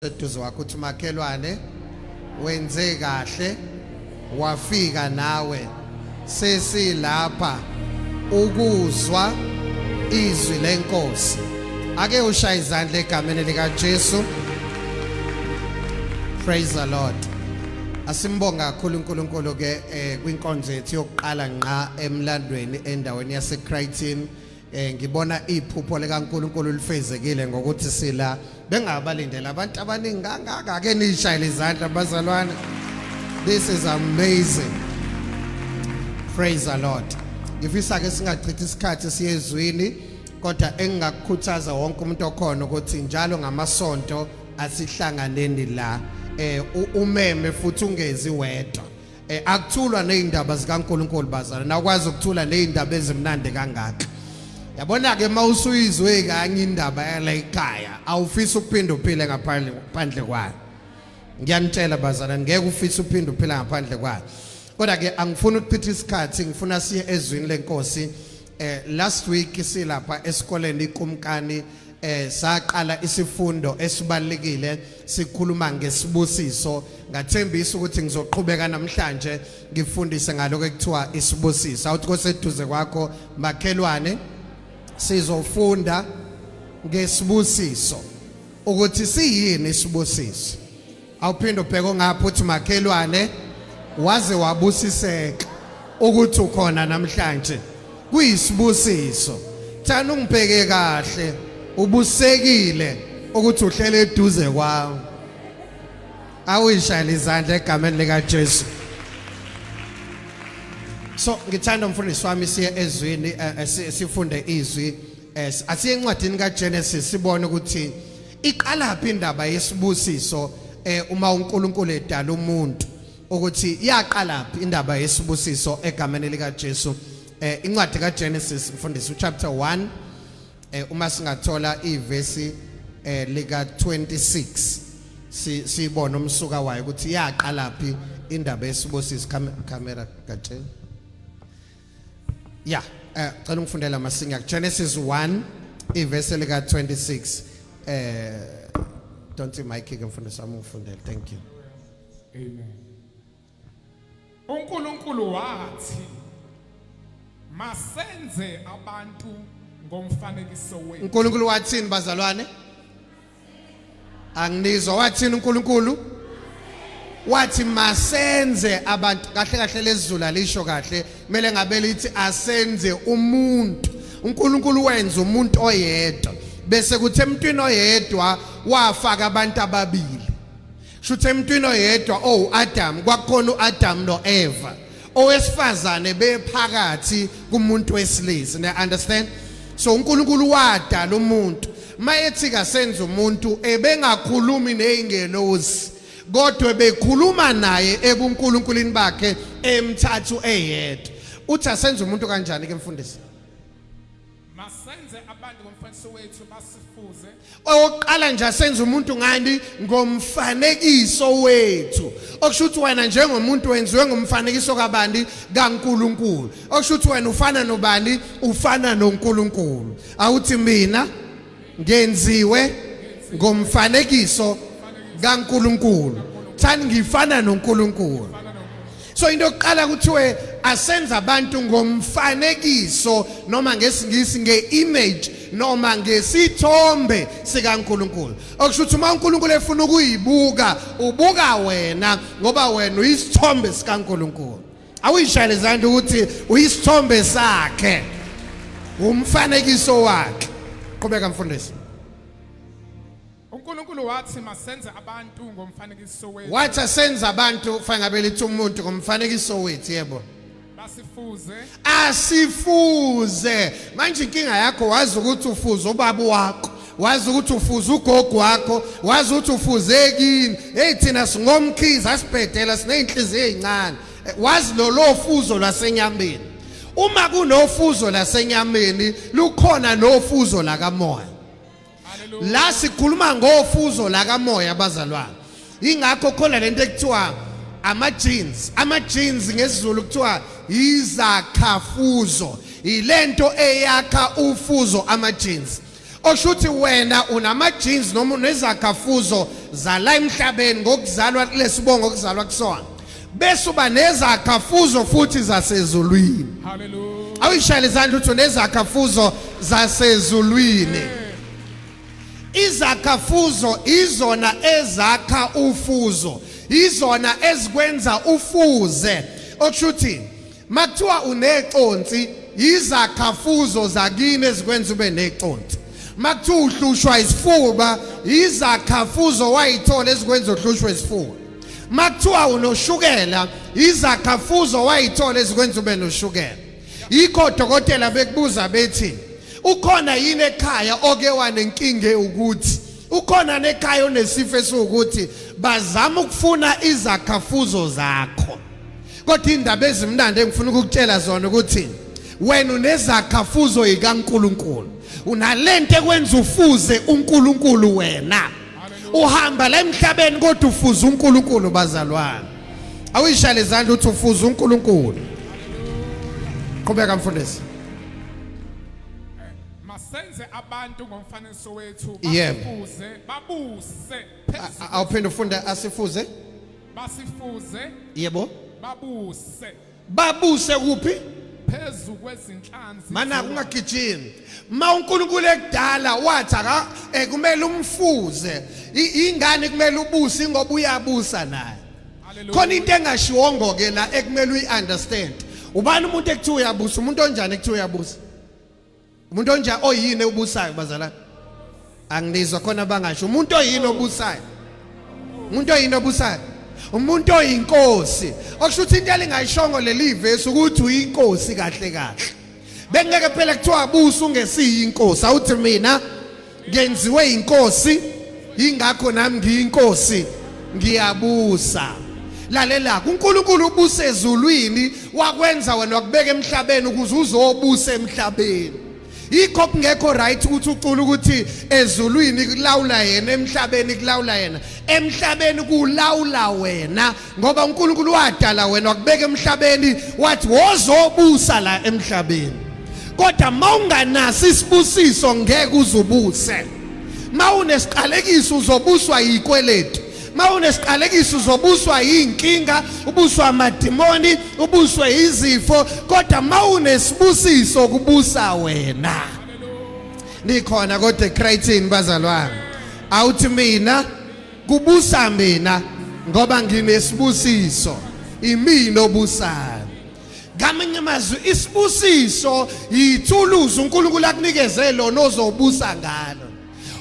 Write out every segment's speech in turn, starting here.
Eduze wakho uthi makhelwane wenze kahle wafika nawe sesilapha ukuzwa izwi lenkosi ake ushaya izandla egameni lika Jesu. Praise the Lord. Asimbonga kakhulu uNkulunkulu ke kwinkonzo yethu yokuqala nqa emlandweni endaweni yase Crichton. Ngibona iphupho likaNkulunkulu lifezekile ngokuthi sila bengabalindela abantu abaningi kangaka ke nishayile izandla bazalwane. This is amazing. Praise the Lord. Ngifisa ke singachithi isikhathi siyezwini kodwa engingakukhuthaza wonke umuntu okhona ukuthi njalo ngamasonto asihlanganeni la umeme futhi ungezi wedwa. Akuthulwa nezindaba zikaNkulunkulu bazalwane. Nakwazi ukuthula nezindaba ezimnandi kangaka. Yabona ke mawusuyizwe kanye indaba yala ekhaya awufisa ukuphinda uphile ngaphandle kwayo. Ngiyanitshela bazalwane ngeke ufisa uphinda uphile ngaphandle kwayo. Kodwa ke angifuni ukuchitha isikhathi ngifuna siye ezwini lenkosi. Last week silapha esikoleni iQumkani saqala isifundo esibalekile sikhuluma ngesibusiso. Ngathembisa ukuthi ngizoqhubeka namhlanje ngifundise ngaloko ekuthiwa isibusiso. Awuthi koseduze kwakho makhelwane sizofunda ngesibusiso ukuthi siyini isibusiso. Awuphinde ubheke ngapha uthi makhelwane waze wabusiseka ukuthi ukhona namhlanje kuyisibusiso. Thana ungibheke kahle ubusekile ukuthi uhlele eduze kwawo. Awuyishayile izandla egameni lika Jesu. So ngithanda umfundisi wami siye ezwini sifunde izwi asiye encwadini kaGenesis sibone ukuthi iqalaphi indaba yesibusiso uma uNkulunkulu edala umuntu ukuthi yaqalaphi indaba yesibusiso egameni lika Jesu. Incwadi kaGenesis mfundisi chapter 1 uma singathola ivesi lika 26 sibone umsuka wayo ukuthi yaqalaphi indaba yesibusiso. Camera kaTheni. Yeah, cela ngifundela masinga Genesis 1 ivesi lika 26. Don't see my kick mfundisi wami ngifundele. Thank you. Amen. uNkulunkulu wathi masenze abantu ngomfanekiso wethu. uNkulunkulu wathini bazalwane? Anginizwa wathini uNkulunkulu? Wathi masenze abantu. Kahle kahle lezizula lisho kahle kumele ngabe lithi asenze umuntu. uNkulunkulu wenza umuntu oyedwa bese kuthi emntwini oyedwa wafaka abantu ababili. Shuthe emntwini oyedwa Adam kwakukhona uAdam noEva. Owesifazane bephakathi kumuntu wesilisa. You understand? So uNkulunkulu wadala umuntu. Mayethi kasenze umuntu ebengakhulumi nezingelosi kodwa bekhuluma naye ebuNkulunkulini bakhe emthathu eyedwa. Uthi asenze umuntu kanjani ke mfundisi? Masenze abantu ngomfanekiso wethu basifuze. Oqala nje asenze umuntu ngani ngomfanekiso wethu. Okusho ukuthi wena njengomuntu wenziwe ngomfanekiso kabani kaNkulunkulu. Okusho ukuthi wena ufana nobani? Ufana noNkulunkulu. Awuthi mina ngenziwe ngomfanekiso kaNkulunkulu. Thani ngifana noNkulunkulu. So into yokuqala kuthiwe asenza abantu ngomfanekiso noma ngesingisi ngeimage noma ngesithombe sikaNkulunkulu. Okusho ukuthi uma uNkulunkulu efuna ukuyibuka ubuka wena ngoba wena uyisithombe sikaNkulunkulu. Awuyishayile izandla ukuthi uyisithombe sakhe. Umfanekiso wakhe. Qhubeka mfundisi. uNkulunkulu wathi masenze abantu ngomfanekiso wethu. Wathi asenza abantu kufanele ngabe lithi umuntu ngomfanekiso wethu yebo. Basifuze. Asifuze. Manje inkinga yakho wazi ukuthi ufuze ubaba wakho. Wazi ukuthi ufuze ugogo wakho. Wazi ukuthi ufuze kini. Hey thina singomkhizi asibhedela sineyinhliziyo ezincane. Wazi lo fuzo lasenyameni. Uma kunofuzo lasenyameni lukhona nofuzo la kamoya. La sikhuluma ngofuzo la kamoya bazalwane. Ingakho khona lento ekuthiwa ama-genes. Ama-genes ngesizulu kuthiwa izakhafuzo. Ilento eyakha ufuzo ama-genes. Oshuthi wena unama-genes noma unezakhafuzo zala emhlabeni ngokuzalwa lesibongo okuzalwa kusona bese uba nezakhafuzo futhi zasezulwini Hallelujah. awuyishayela izandla uthi nezakhafuzo zasezulwini izakhafuzo izona ezakha ufuzo izona ezikwenza ufuze okushuthi makuthiwa uneconsi izakhafuzo zakini ezikwenza ube neconsi makuthiwa uhlushwa isifuba izakhafuzo wayithola ezikwenza uhlushwe isifuba makuthiwa unoshukela izakhafuzo wayithola ezikwenza ube noshukela yikho dokotela bekubuza bethi ukhona yini ekhaya oke wanenkinga ukuthi ukhona nekhaya onesifo esukuthi bazama ukufuna izakhafuzo zakho kodwa indaba ezimnandi engifuna ukukutshela zona ukuthi wena unezakhafuzo zikaNkulunkulu unalento ekwenza ufuze uNkulunkulu wena uhamba la emhlabeni kodwa ufuza uNkulunkulu bazalwane awuyishale izandla uthi ufuza uNkulunkulu qhubeka mfundisi Masenze abantu ngomfanekiso wethu Yebo. basifuze babuse awuphinde ufunda asifuze basifuze yebo babuse babuse kuphi phezu kwezinhlanzi mana ungagijimi ma uNkulunkulu ekudala wathi aka kumele umfuze ingane kumele ubuse ngoba uyabusa naye khona into engashiwongo ke la ekumele uyiunderstand ubani umuntu ekuthiwa uyabusa umuntu onjani ekuthiwa uyabusa umuntu onjani oyini obusayo bazalana angizwa khona bangasho umuntu oyini obusayo umuntu oyini obusayo umuntu oyinkosi okusho ukuthi into elingayishongo leli verse ukuthi uyinkosi kahle kahle bengeke phela kuthiwa abusa ungesiyinkosi awuthi mina ngenziwe inkosi ingakho nami ngiyinkosi ngiyabusa lalela uNkulunkulu ubusa ezulwini wakwenza wena wakubeka emhlabeni ukuze uzobusa emhlabeni yikho kungekho right ukuthi ucula ukuthi ezulwini kulawula yena emhlabeni kulawula yena emhlabeni kulawula wena ngoba uNkulunkulu wadala wena wakubeka emhlabeni wathi wozobusa la emhlabeni kodwa mawunganasi isibusiso ngeke uzubuse mawunesiqalekiso uzobuswa yikweletu mawunesiqalekiso uzobuswa yinkinga ubuswa amadimoni ubuswe izifo kodwa mawunesibusiso kubusa wena nikhona kodwa eChristian bazalwane awuthi mina kubusa mina ngoba nginesibusiso imini obusayo ngamanye amazwi isibusiso yithuluzi uNkulunkulu akunikeze lona ozobusa ngalo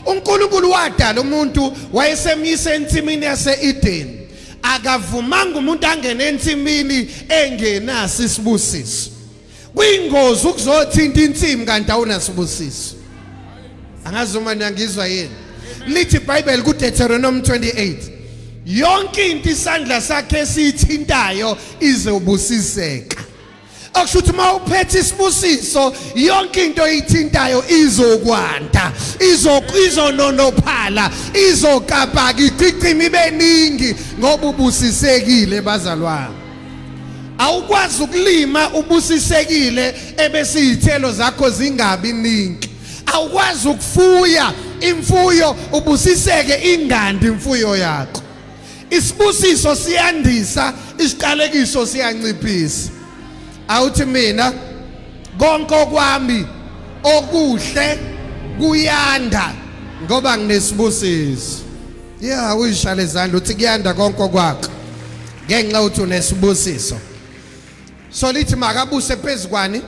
uNkulunkulu wadala umuntu wayesemyisa ensimini yase-Eden akavumanga umuntu angene ensimini engenasi isibusiso kuyingozi ukuzothinta insimi kanti awunasibusiso angazi uma niyangizwa yini lithi iBhayibheli kuDeuteronomy 28 yonke into isandla sakhe esithintayo izobusiseka akushuthi mawuphethe isibusiso yonke into oyithintayo izokwanda izononophala izokapaka icicima ibeningi ngoba ubusisekile bazalwane awukwazi ukulima ubusisekile ebese izithelo zakho zingabi ningi awukwazi ukufuya imfuyo ubusiseke ingandi imfuyo yakho isibusiso siyandisa isiqalekiso siyanciphisa awuthi mina konke okwami okuhle kuyanda ngoba nginesibusiso uyishale izandla uthi kuyanda konke okwakho ngenxa uthi unesibusiso so lithi makabuse phezukwani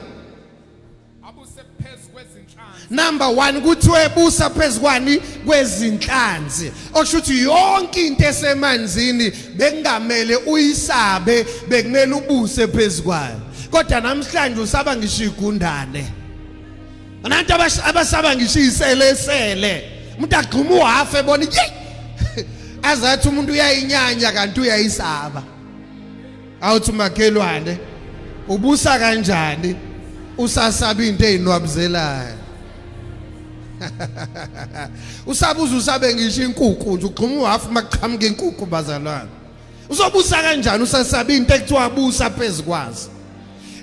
abuse phezu kwezinhlanzi number 1 kuthiwe ebusa phezukwani kwezinhlanzi okushuthi yonke into esemanzini bekungamele uyisabe bekumele ubuse phezukwayo kodwa namhlanje usaba ngisho igundane abantu abasaba ngisho iselesele umuntu agquma uhafu ebona azathi umuntu uyayinyanya kanti uyayisaba awuthi makhelwane ubusa kanjani usasaba into ezinwabuzelayo usabuza usabe ngisho inkukhu nje ugquma uhafu maqhamuka inkukhu bazalwane uzobusa kanjani usasaba into ekuthiwa abusa phezukwazi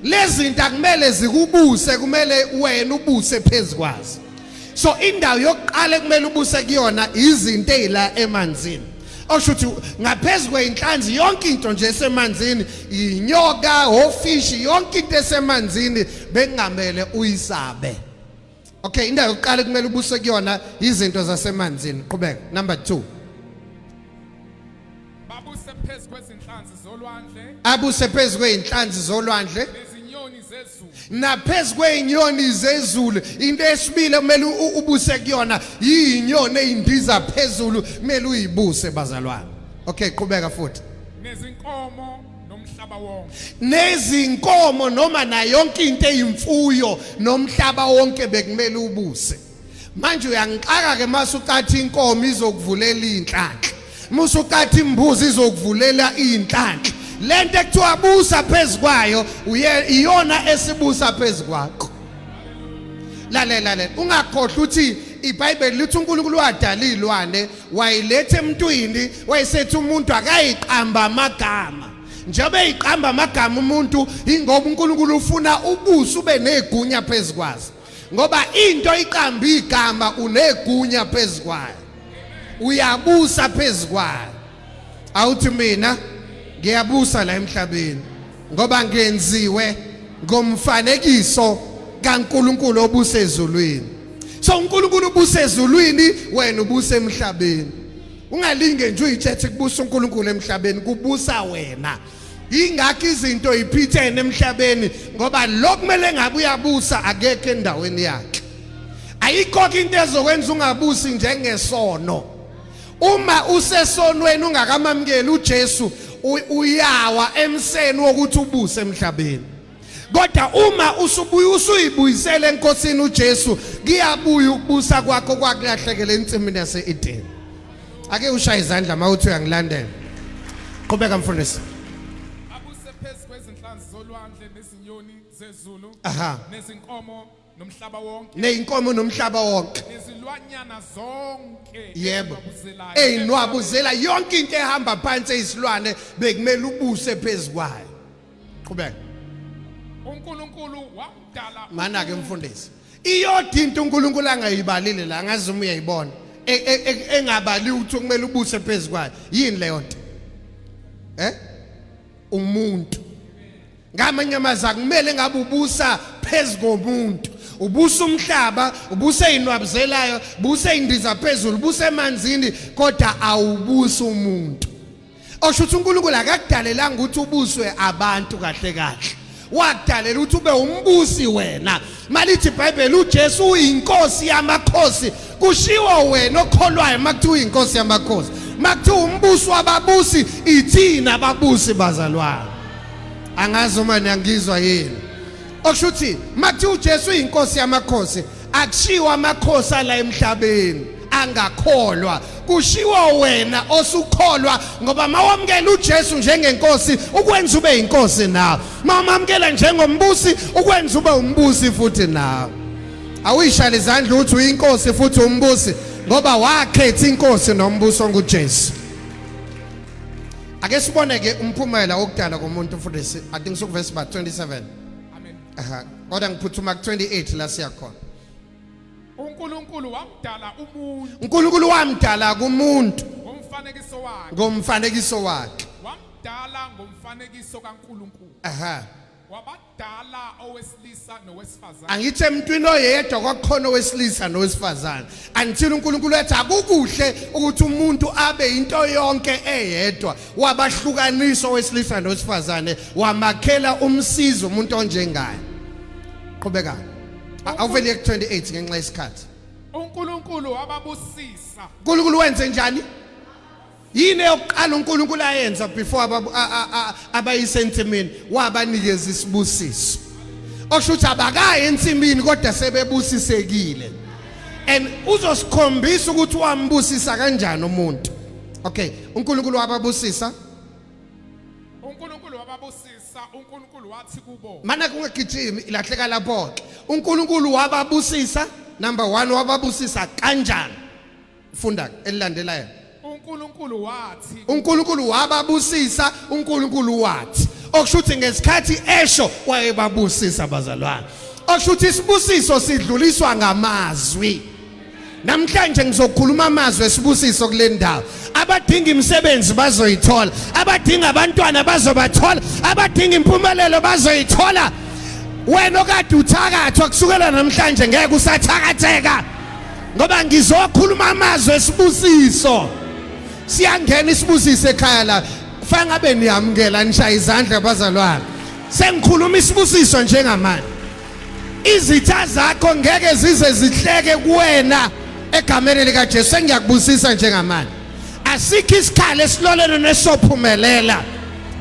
lezi zinto akumele zikubuse kumele wena ubuse phezukwazi So indawo yokuqala kumele ubuse kuyona izinto ezila emanzini. Oshuthi ngaphezulu kweinhlanzi yonke into nje esemanzini, inyoka, ofishi, yonke into esemanzini bekungamele uyisabe. Okay, indawo yokuqala kumele ubuse kuyona izinto zasemanzini. Qhubeka. Number 2. babuse phezu kwezinhlanzi zolwandle Abuse phezulu kweinhlanzi zolwandle nezinyoni zezulu naphezulu kweinyoni zezulu. Into esibile kumele ubuse kuyona izinyoni ezindiza phezulu kumele uyibuse bazalwane. Okay, qhubeka futhi. nezinkomo nomhlaba wonke Nezinkomo noma na yonke into eyimfuyo nomhlaba wonke bekumele ubuse. Manje uyangixaka ke masucathi inkomo izokuvulela inhlanhla, musucathi imbuzi izokuvulela inhlanhla. Lento ekuthiwa busa phezukwayo iyona esibusa phezukwakho. Lalela ungakhohlwa uthi iBhayibheli lithi uNkulunkulu wadala izilwane wayilethe emntwini wayesethi umuntu akayiqamba amagama. Njengoba eyiqamba amagama umuntu ingoba uNkulunkulu ufuna ubuso ube negunya phezukwazo. Ngoba into iqamba igama unegunya phezukwayo. Uyabusa phezukwayo. Awuthi mina ngiyabusa la emhlabeni ngoba ngenziwe ngomfanekiso kaNkulunkulu obusa ezulwini. So uNkulunkulu ubusa ezulwini, wena ubusa emhlabeni. Ungalinge nje uyitshethe kubusa uNkulunkulu emhlabeni, kubusa wena. Ingakho izinto iphithene emhlabeni ngoba lokumele ngabe uyabusa akekho endaweni yakhe. Ayikho into ezokwenza ungabusi njengesono. Uma usesonweni ungakamamukeli uJesu uyawa emseni wokuthi ubuse emhlabeni. Kodwa uma usubuya usuyibuyisela enkosini uJesu, kuyabuya ukubusa kwakho kwakulahlekela ensimini yaseEden. Ake ushaya izandla mawuthi uyangilandela. Qhubeka mfundisi. abuse phezu kwezinhlanzi zolwandle nezinyoni zezulu Aha. nezinkomo nomhlaba wonke Neinkomo nomhlaba wonke. nezilwanyana zonke Yebo. ezibabuzelayo. Eyinwabuzela yonke into ehamba phansi eyisilwane bekumele ubuse phezukwayo. Qhubeka. uNkulunkulu wamdala Mana ke mfundisi. Iyodwa into uNkulunkulu angayibalile la ngazi uma uyayibona. Engabali ukuthi kumele ubuse phezukwayo. Yini leyo nto? Umuntu. Ngamanyamaza kumele ngabe ubusa phezukomuntu. Ubusa umhlaba, ubusa eyinwabuzelayo, ubusa eyindiza phezulu, ubusa emanzini, kodwa awubusa umuntu. Osho ukuthi uNkulunkulu akakudalelanga ukuthi ubuswe abantu kahle kahle. Wadalela ukuthi ube umbusi wena. Malithi iBhayibheli uJesu uyinkosi yamakhosi. Kushiwo wena okholwayo makuthiwa uyinkosi yamakhosi. Makuthiwa umbusi wababusi ithina ababusi bazalwane. Angazi uma niyangizwa yini. Okushuthi makuthiwa uJesu uyinkosi yamakhosi akushiwa amakhosi ala emhlabeni angakholwa. Kushiwo wena osukholwa ngoba mawamukela uJesu njengenkosi ukwenza ube yinkosi nawe. Mawamukela njengombusi ukwenza ube umbusi futhi nawe. Awuyishali izandla uthi uyinkosi futhi umbusi ngoba wakhetha inkosi nombuso nguJesu. Ake sibone ke umphumela wokudala komuntu mfundisi. I think so verse 27. Amen. Aha. Kodwa ngiphuthuma ku28 la siya khona. uNkulunkulu wamdala umuntu uNkulunkulu wamdala kumuntu ngomfanekiso wakhe. ngomfanekiso wakhe. Wamdala ngomfanekiso kaNkulunkulu. Aha. Wabadala owesilisa nowesifazane. Angithi emntwini oyedwa kwakukhona owesilisa nowesifazane. Angithi uNkulunkulu ethi akukuhle ukuthi umuntu abe into yonke eyedwa. Wabahlukanisa owesilisa nowesifazane wamakhela umsizi umuntu onjengaye. Qhubeka. Awuveli ku28 ngenxa yesikhathi. uNkulunkulu wababusisa uNkulunkulu wenze njani? Yini yokuqala uNkulunkulu ayenza before abayisentimini wabanikeza isibusiso. Okushuthi abakaye ensimini kodwa sebebusisekile. And uzosikhombisa ukuthi wambusisa kanjani umuntu. Okay, uNkulunkulu wababusisa. uNkulunkulu wababusisa. uNkulunkulu wathi kubo. Mana kungagijimi ilahleka lapho. uNkulunkulu wababusisa. Number 1 wababusisa kanjani? Funda elilandelayo. uNkulunkulu wathi. uNkulunkulu wababusisa. uNkulunkulu wathi. Okushuthi ngesikhathi esho wayebabusisa bazalwane. Okushuthi isibusiso sidluliswa ngamazwi. namhlanje ngizokhuluma amazwi esibusiso kule ndawo abadinga imisebenzi bazoyithola abadinga abantwana bazobathola abadinga impumelelo bazoyithola wena okade uthakathwa kusukela namhlanje ngeke usathakatheka ngoba ngizokhuluma amazwi esibusiso siyangena isibusiso ekhaya la kufanele ngabe niyamukela nishaya izandla bazalwane sengikhuluma isibusiso njengamanje izitha zakho ngeke zize zihleke kuwena egameni lika Jesu sengiyakubusisa njengamanje asikho isikhalo esilolelo nesophumelela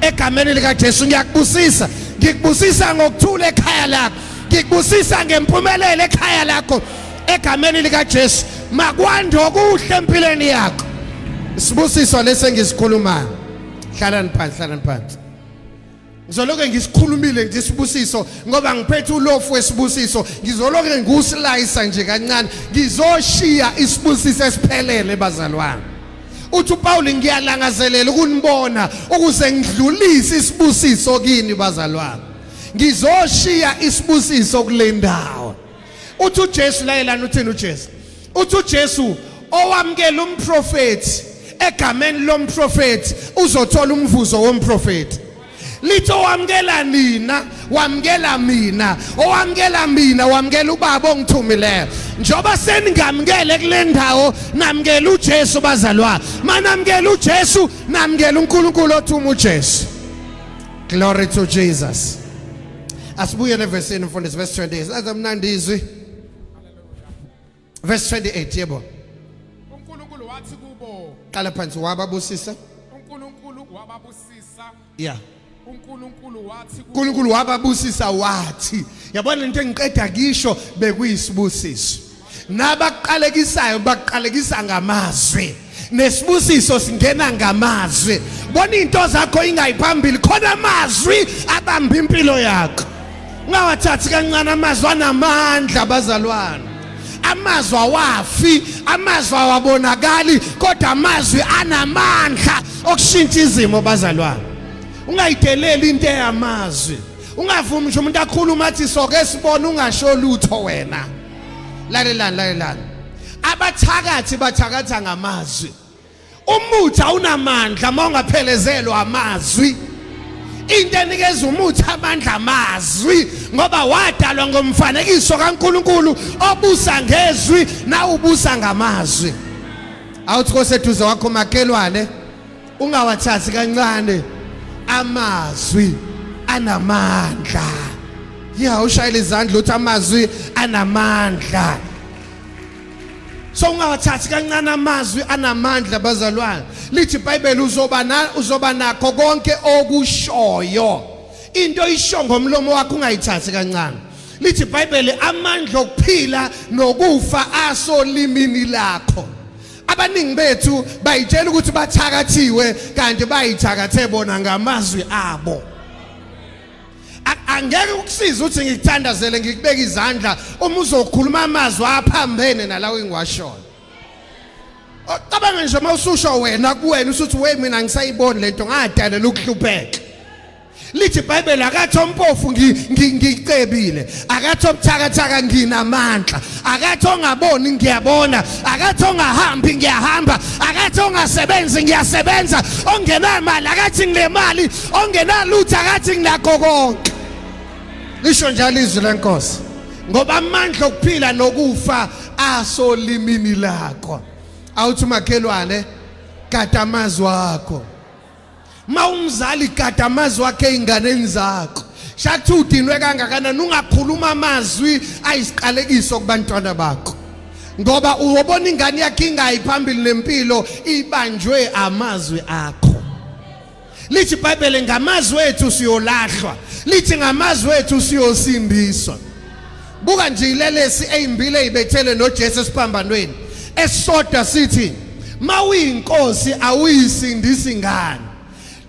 egameni lika Jesu ngiyakubusisa ngikubusisa ngokuthula ekhaya lakho ngikubusisa ngempumelelo ekhaya lakho egameni lika Jesu makwande okuhle empilweni yakho isibusiso lesengisikhulumayo hlalani phansi ngizoloke ngisikhulumile ngisibusiso ngoba ngiphethe ulofu wesibusiso ngizoloke nguslice nje kancane ngizoshiya isibusiso esiphelele bazalwane uthi uPaul ngiyalangazelela ukunibona ukuze ngidlulise isibusiso kini bazalwane ngizoshiya isibusiso kule ndawo uthi uJesu layelana uthini uJesu uthi uJesu owamkela umprofeti egameni lomprofeti uzothola umvuzo womprofeti lithi owamkela nina wamkela mina owamkela mina wamkela ubaba ongithumileyo njoba seningamkele kule ndawo namkela uJesu bazalwane manamkela uJesu namkela uNkulunkulu othuma uJesu glory to Jesus asibuye nevesini mfundisi verse 28 azamnandizwi verse 28 yebo uNkulunkulu wathi kubo qala phansi wababusisa uNkulunkulu wababusisa yeah uNkulunkulu wababusisa wathi yabona into engiqeda kisho bekuyisibusiso nabaqalekisayo baqalekisa ngamazwi nesibusiso singena ngamazwi bona into zakho ingayiphambili khona amazwi abamba impilo yakho ngawathathi kancane amazwi anamandla bazalwane amazwi awafi amazwi awabonakali kodwa amazwi anamandla okushintsha izimo bazalwane ungayideleli into eyamazwi ungavumi nje umuntu akhuluma athi soke sibona ungasho lutho wena lalelani abathakathi bathakatha ngamazwi umuthi awunamandla mawungaphelezelwa amazwi into enikeza umuthi amandla amazwi ngoba wadalwa ngomfanekiso kaNkulunkulu obusa ngezwi na ubusa ngamazwi awuthi koseduze wakho makelwane ungawathathi kancane amazwi anamandla ushayela izandla uthi amazwi anamandla so ungawathathi kancane amazwi anamandla bazalwane lithi iBhayibheli uzoba nakho konke okushoyo into isho ngomlomo wakho ungayithathi kancane lithi iBhayibheli amandla okuphila nokufa asolimini lakho abaningi bethu bayitshela ukuthi bathakathiwe kanti bayithakathe bona ngamazwi abo angeke ukusiza uthi ngikuthandazele ngikubeka izandla uma uzokhuluma amazwi aphambene nalawo engiwashona cabanga nje mawususho wena kuwena usuthi we mina ngisayiboni lento ngadalela ukuhlupheka lithi iBhayibheli akathi ompofu ngicebile akathi obuthakathaka nginamandla akathi ongaboni ngiyabona akathi ongahambi ngiyahamba akathi ongasebenzi ngiyasebenza ongenamali akathi nginemali ongenalutho akathi nginakho konke lisho njalo izwi lenkosi ngoba amandla okuphila nokufa asolimini lakho awuthi makhelwane gada amazwi akho mawumzali gada amazwi wakhe einganeni zakho shathi udinwe kangakanani ungakhuluma amazwi ayisiqalekiso kubantwana bakho ngoba ubona ingane yakhe ingayiphambili nempilo ibanjwe amazwi akho lithi iBhayibheli ngamazwi ethu siyolahlwa lithi ngamazwi ethu siyosindiswa buka nje ilelesi ezimbili ezibethele noJesu esiphambanweni esisodwa sithi mawuyinkosi awuyisindisi ingane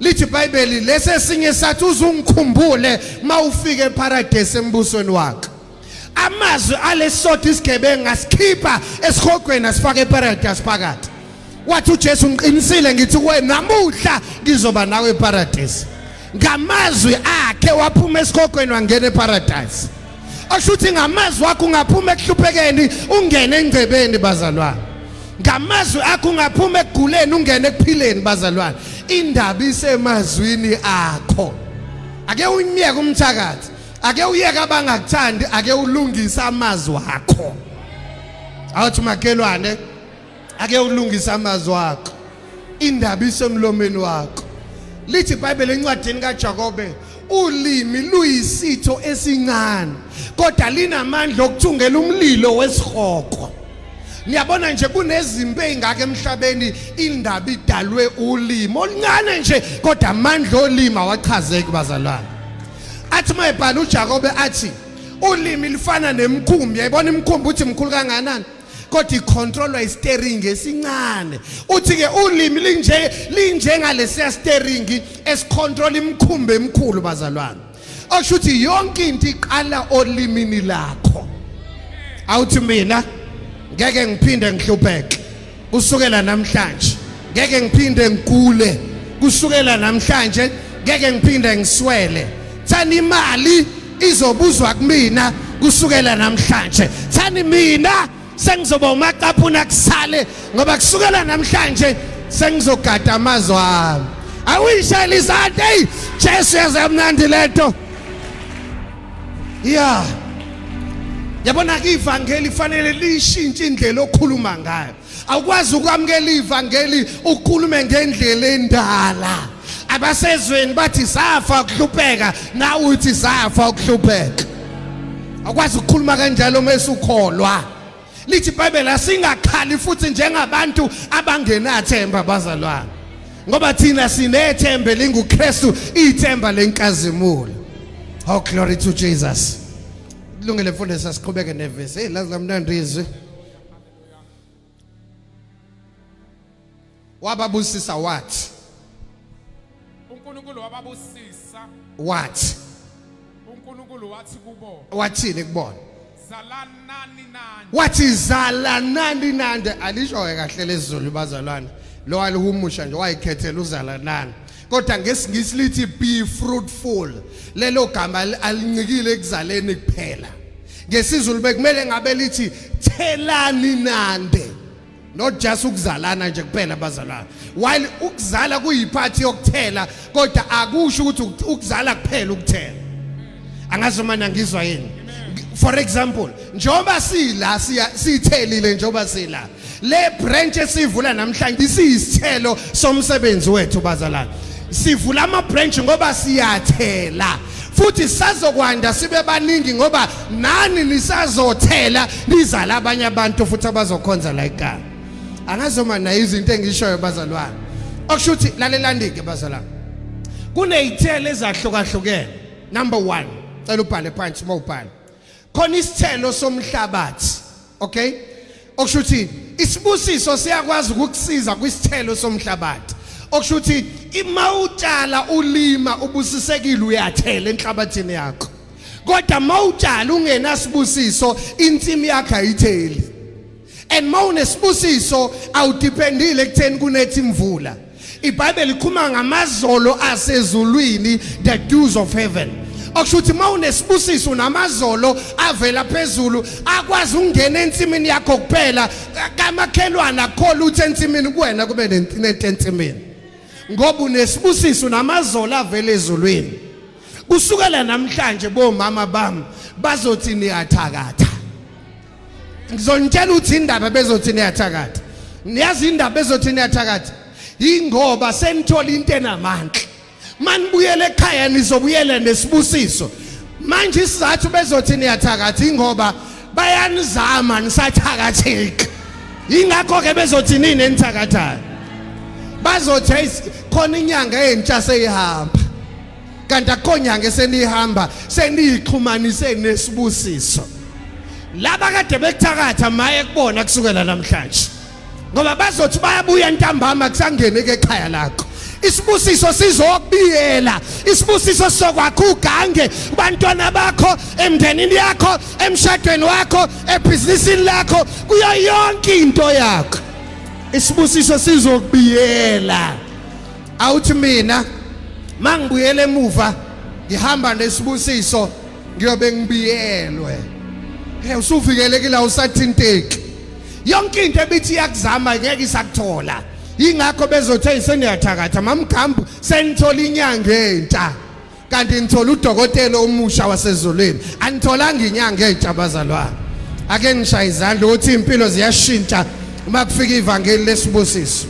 lithi iBhayibheli lesesinye sathi uzungikhumbule mawufike eparadise embusweni wakhe amazwi alesodwa isigebengu ngasikhipha esikhogweni asifake eparadise phakathi wathi uJesu ngiqinisile ngithi kuwe namuhla ngizoba nawe eparadise ngamazwi akhe waphuma esikhogweni wangena eparadise Ashuthi ngamazwi akho ungaphuma ekuhluphekeni ungene engcebeni bazalwane. Ngamazwi akho ungaphuma ekuguleni ungene ekuphileni bazalwane. Indaba isemazwini akho. Ake unyeke umthakathi. Ake uyeke abangakuthandi, ake ulungise amazwi akho. Awuthi makelwane, ake ulungise amazwi akho. Indaba isemlomeni wakho. Lithi iBhayibheli encwadini kaJakobe, ulimi luyisitho esincane kodwa linamandla okuthungela umlilo wesihoko. Niyabona nje kunezimpi ezingaka emhlabeni, indaba idalwe ulimi oluncane nje kodwa amandla olimi awachazeki bazalwane. Athi mayibhala uJakobe athi ulimi lifana nemkhumbi. Yayibona imkhumbi uthi mkhulu kanganani? Kodwa icontrolwa isteering esincane. Uthi ke ulimi linjengalesiya steering esicontrol imkhumbi emkhulu bazalwane. Okushuthi yonke into iqala olimini lakho. Awuthi mina ngeke ngiphinde ngihlupheke kusukela namhlanje. Ngeke ngiphinde ngikule kusukela namhlanje. Ngeke ngiphinde ngiswele. Thani imali izobuzwa kumina kusukela namhlanje. Thani mina sengizoba umaqaphu nakusale ngoba kusukela namhlanje sengizogada amazwi ami. Awuyishayela izandla, hey Jesu yazamnandi lento. Yeah. Yabona ke ivangeli fanele lishintshe indlela okhuluma ngayo. Awukwazi ukwamukela ivangeli ukhulume ngendlela endala. Abasezweni bathi safa ukuhlupheka, nawe uthi safa ukuhlupheka. Awukwazi ukukhuluma kanjalo mase ukholwa. Lithi iBhayibheli asingakhali futhi njengabantu abangenathemba bazalwane. Ngoba thina sinethemba linguKristu, ithemba lenkazimulo. Oh glory to Jesus. Kulungile mfundisi asiqhubeke nevesi. Hey lazi lamnandi izwi. Wababusisa wathi. uNkulunkulu wababusisa. Wathi. uNkulunkulu wathi kubo. Wathini kubona? Zalanani nani. Wathi zalanani nande. Alisho kahle lezulu bazalwane. Lo alihumusha nje wayikhethela uzalanani. Kodwa ngesingisi lithi be fruitful. Lelo gama alincikile ekuzaleni kuphela. Ngesizulu bekumele ngabe lithi thelani nande. Not just ukuzalana nje kuphela bazalwane. While ukuzala kuyiphathi yokuthela kodwa akusho ukuthi ukuzala kuphela ukuthela. Angazi mana ngizwa yini. For example, njoba sila sithelile njoba sila. Le branch esivula namhlanje isisithelo somsebenzi wethu bazalwane. Sivula ama branch ngoba siyathela. Futhi sazokwanda sibe baningi ngoba nani nisazothela nizala abanye abantu futhi abazokhonza la ekhaya. Angazoma na izinto engishoyo bazalwane. Okushuthi lalelandike bazalwane. Kunezithelo ezahlukahlukene. Number 1, cela ubhale phansi mawubhala. Khona isithelo somhlabathi. Okay? Okushuthi isibusiso siyakwazi ukukusiza kwisithelo somhlabathi. Okushuthi imawutshala ulima ubusisekile uyathela enhlabathini yakho. Kodwa mawutshala ungenasibusiso insimi yakho ayitheli. And mawunesibusiso awudependile ekutheni kunethi imvula. iBhayibheli ikhuluma ngamazolo asezulwini, the dews of heaven. Okushuthi mawunesibusiso namazolo avela phezulu akwazi ukungena ensimini yakho kuphela, kamakhelwana akhola uthi ensimini kuwena kube nento ensimini. Ngoba unesibusiso namazolo avela ezulwini. Kusukela namhlanje bomama bami bazothi niyathakatha. Ngizonitshela uthi indaba bezothi niyathakatha. Niyazi indaba bezothi niyathakatha. Ingoba senithola into enamandla. Manibuyele ekhaya nizobuyela nesibusiso. Manje isizathu bezothi niyathakatha ingoba bayanizama nisathakatheka. Ingakho ke bezothi nini enithakathayo. Bazothi khona inyanga entsha seyihamba. Kanti akonyanga senihamba senixhumanise nesibusiso. Laba kade bekuthakatha maye kubona kusukela namhlanje. Ngoba bazothi bayabuya ntambama kusangene ekhaya lakho. Isibusiso sizokubiyela. Isibusiso sokwakha ugange kubantwana bakho, emndenini yakho, emshadweni wakho, ebhizinisini lakho, kuyo yonke into yakho. Isibusiso sizokubiyela. Awuthi mina mangibuyele emuva ngihamba nesibusiso ngiyobe ngibiyelwe. Usuvikelekile awusathinteki. Yonke into ebithi yakuzama ngeke isakuthola. Ingakho bezothe seniyathakatha mamkhambu senithola inyanga entsha. Kanti ngithola udokotela omusha wasezolweni. Anitholanga inyanga entsha bazalwane. Ake ngishaye izandla ukuthi impilo ziyashintsha uma kufika ivangeli lesibusiso.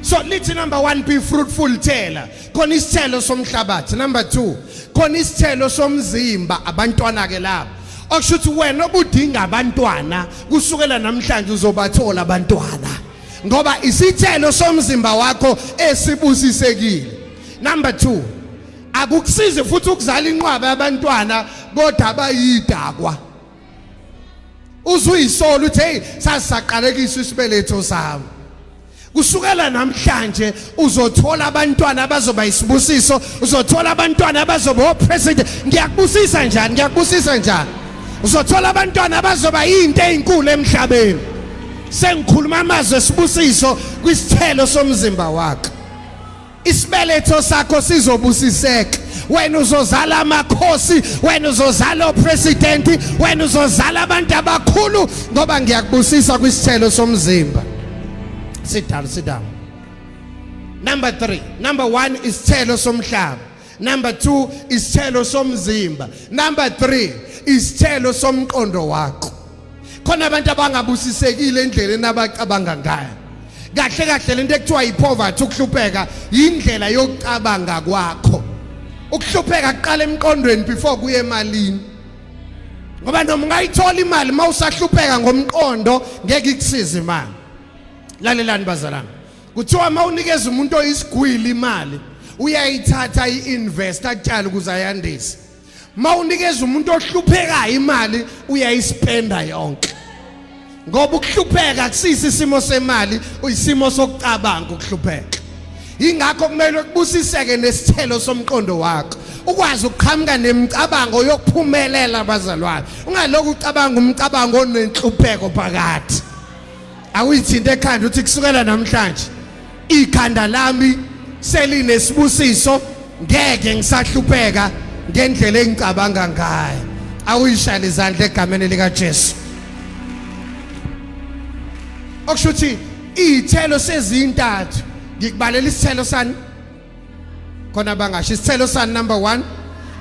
So lithi number 1 be fruitful thela. Khona isithelo somhlabathi. Number 2 khona isithelo somzimba abantwana ke lapho. Okushuthi wena obudinga abantwana kusukela namhlanje uzobathola abantwana. Ngoba isithelo somzimba wakho esibusisekile. Number 2 akukusize futhi ukuzala inqwaba yabantwana kodwa abayidakwa. Uzuyisolo uthi hey sasaqalekisa isibeletho sami. Kusukela namhlanje uzothola abantwana abazoba isibusiso, uzothola abantwana abazoba president. Ngiyakubusisa njani? Uzothola abantwana abazoba into ezinkulu emhlabeni. Sengikhuluma amazwi esibusiso kwisithelo somzimba wakho. Isibeletho sakho sizobusiseka. Wena uzozala amakhosi, wena uzozala opresident, wena uzozala abantu abakhulu ngoba ngiyakubusisa kwisithelo somzimba. Sit down. Number 3. Number 1 is isithelo somhlaba. Number 2 is isithelo somzimba. Number 3 is isithelo somqondo wakho. Khona abantu abangabusisekile endleleni abacabanga ngayo. Kahle lento ekuthiwa yipoverty ukuhlupheka indlela yokucabanga kwakho. Ukuhlupheka kuqala emqondweni before kuye emalini. Ngoba noma ungayithola imali mawusahlupheka ngomqondo ngeke ikusize imali. Lalelani bazalana. Kuthiwa mawunikeza umuntu oyisigwili imali uyayithatha iinvest atshala ukuze ayandise. Mawunikeza umuntu ohluphekayo imali uyayispenda yonke. Ngoba ukuhlupheka akusisi isimo semali uyisimo sokucabanga ukuhlupheka. Ingakho kumele ukubusiseke nesithelo somqondo wakho. Ukwazi ukuqhamuka nemicabango yokuphumelela bazalwane. Ungalokhu ucabanga umcabango onenhlupheko phakathi. Awuyithinta ekhanda uthi kusukela namhlanje ikhanda lami selinesibusiso ngeke ngisahlupheka ngendlela engicabanga ngayo. Awuyishaya izandla egameni lika Jesu. Okushuthi izithelo sezintathu ngikubalela isithelo sani khona bangasho isithelo sani. Number 1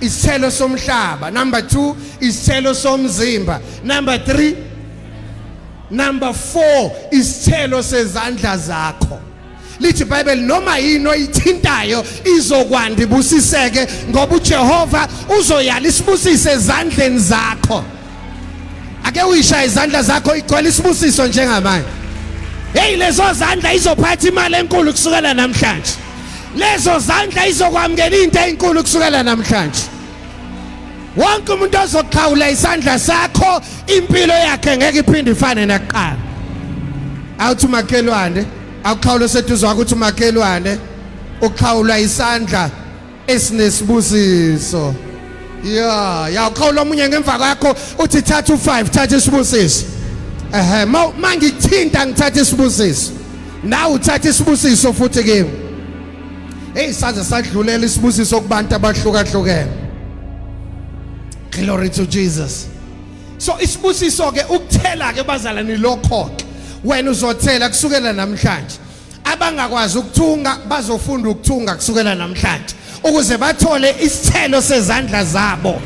isithelo somhlaba. Number 2 isithelo somzimba. Number 3 Number 4 isithelo sezandla zakho. Lithi iBhayibheli noma yini oyithintayo izokwanda ibusiseke ngoba uJehova uzoyala isibusise ezandleni zakho. Ake uyishaya izandla zakho igcwele isibusiso njengamanje. Hey lezo zandla izophatha imali enkulu kusukela namhlanje. Lezo zandla izokwamukela into enkulu kusukela namhlanje. Wonke umuntu ozoqhawula isandla sakho impilo yakhe ngeke iphinde ifane nakuqala. Awuthi umakhelwane awuqhawula seduze wakho uthi umakhelwane uqhawula isandla esinesibusiso. Ya uqhawula omunye ngemva kwakho uthi thatha u5 thatha isibusiso. Mangithinta ngithatha isibusiso. Nawe uthatha isibusiso futhi kimi. Hey saze sadlulela isibusiso kubantu abahlukahlukene. Glory to Jesus. So isibusiso ke ukuthela ke bazalani lokho ke wena uzothela kusukela namhlanje. Abangakwazi ukuthunga bazofunda ukuthunga kusukela namhlanje ukuze bathole isithelo sezandla zabo.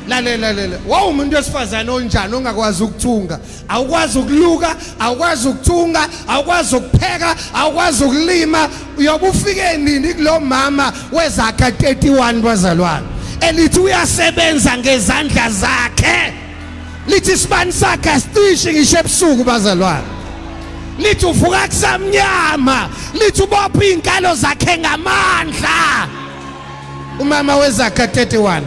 Lalela umuntu wesifazane onjani ongakwazi ukuthunga, awukwazi ukuluka, awukwazi ukuthunga, awukwazi ukupheka, awukwazi ukulima, uyobe ufike nini kulo mama wezakha 31 bazalwane elithi uyasebenza ngezandla zakhe. Lithi isibani sakhe asishi ngisho ebusuku bazalwane. Lithi uvuka kusamnyama, lithi ubopha inkalo zakhe ngamandla. Umama wezakha 31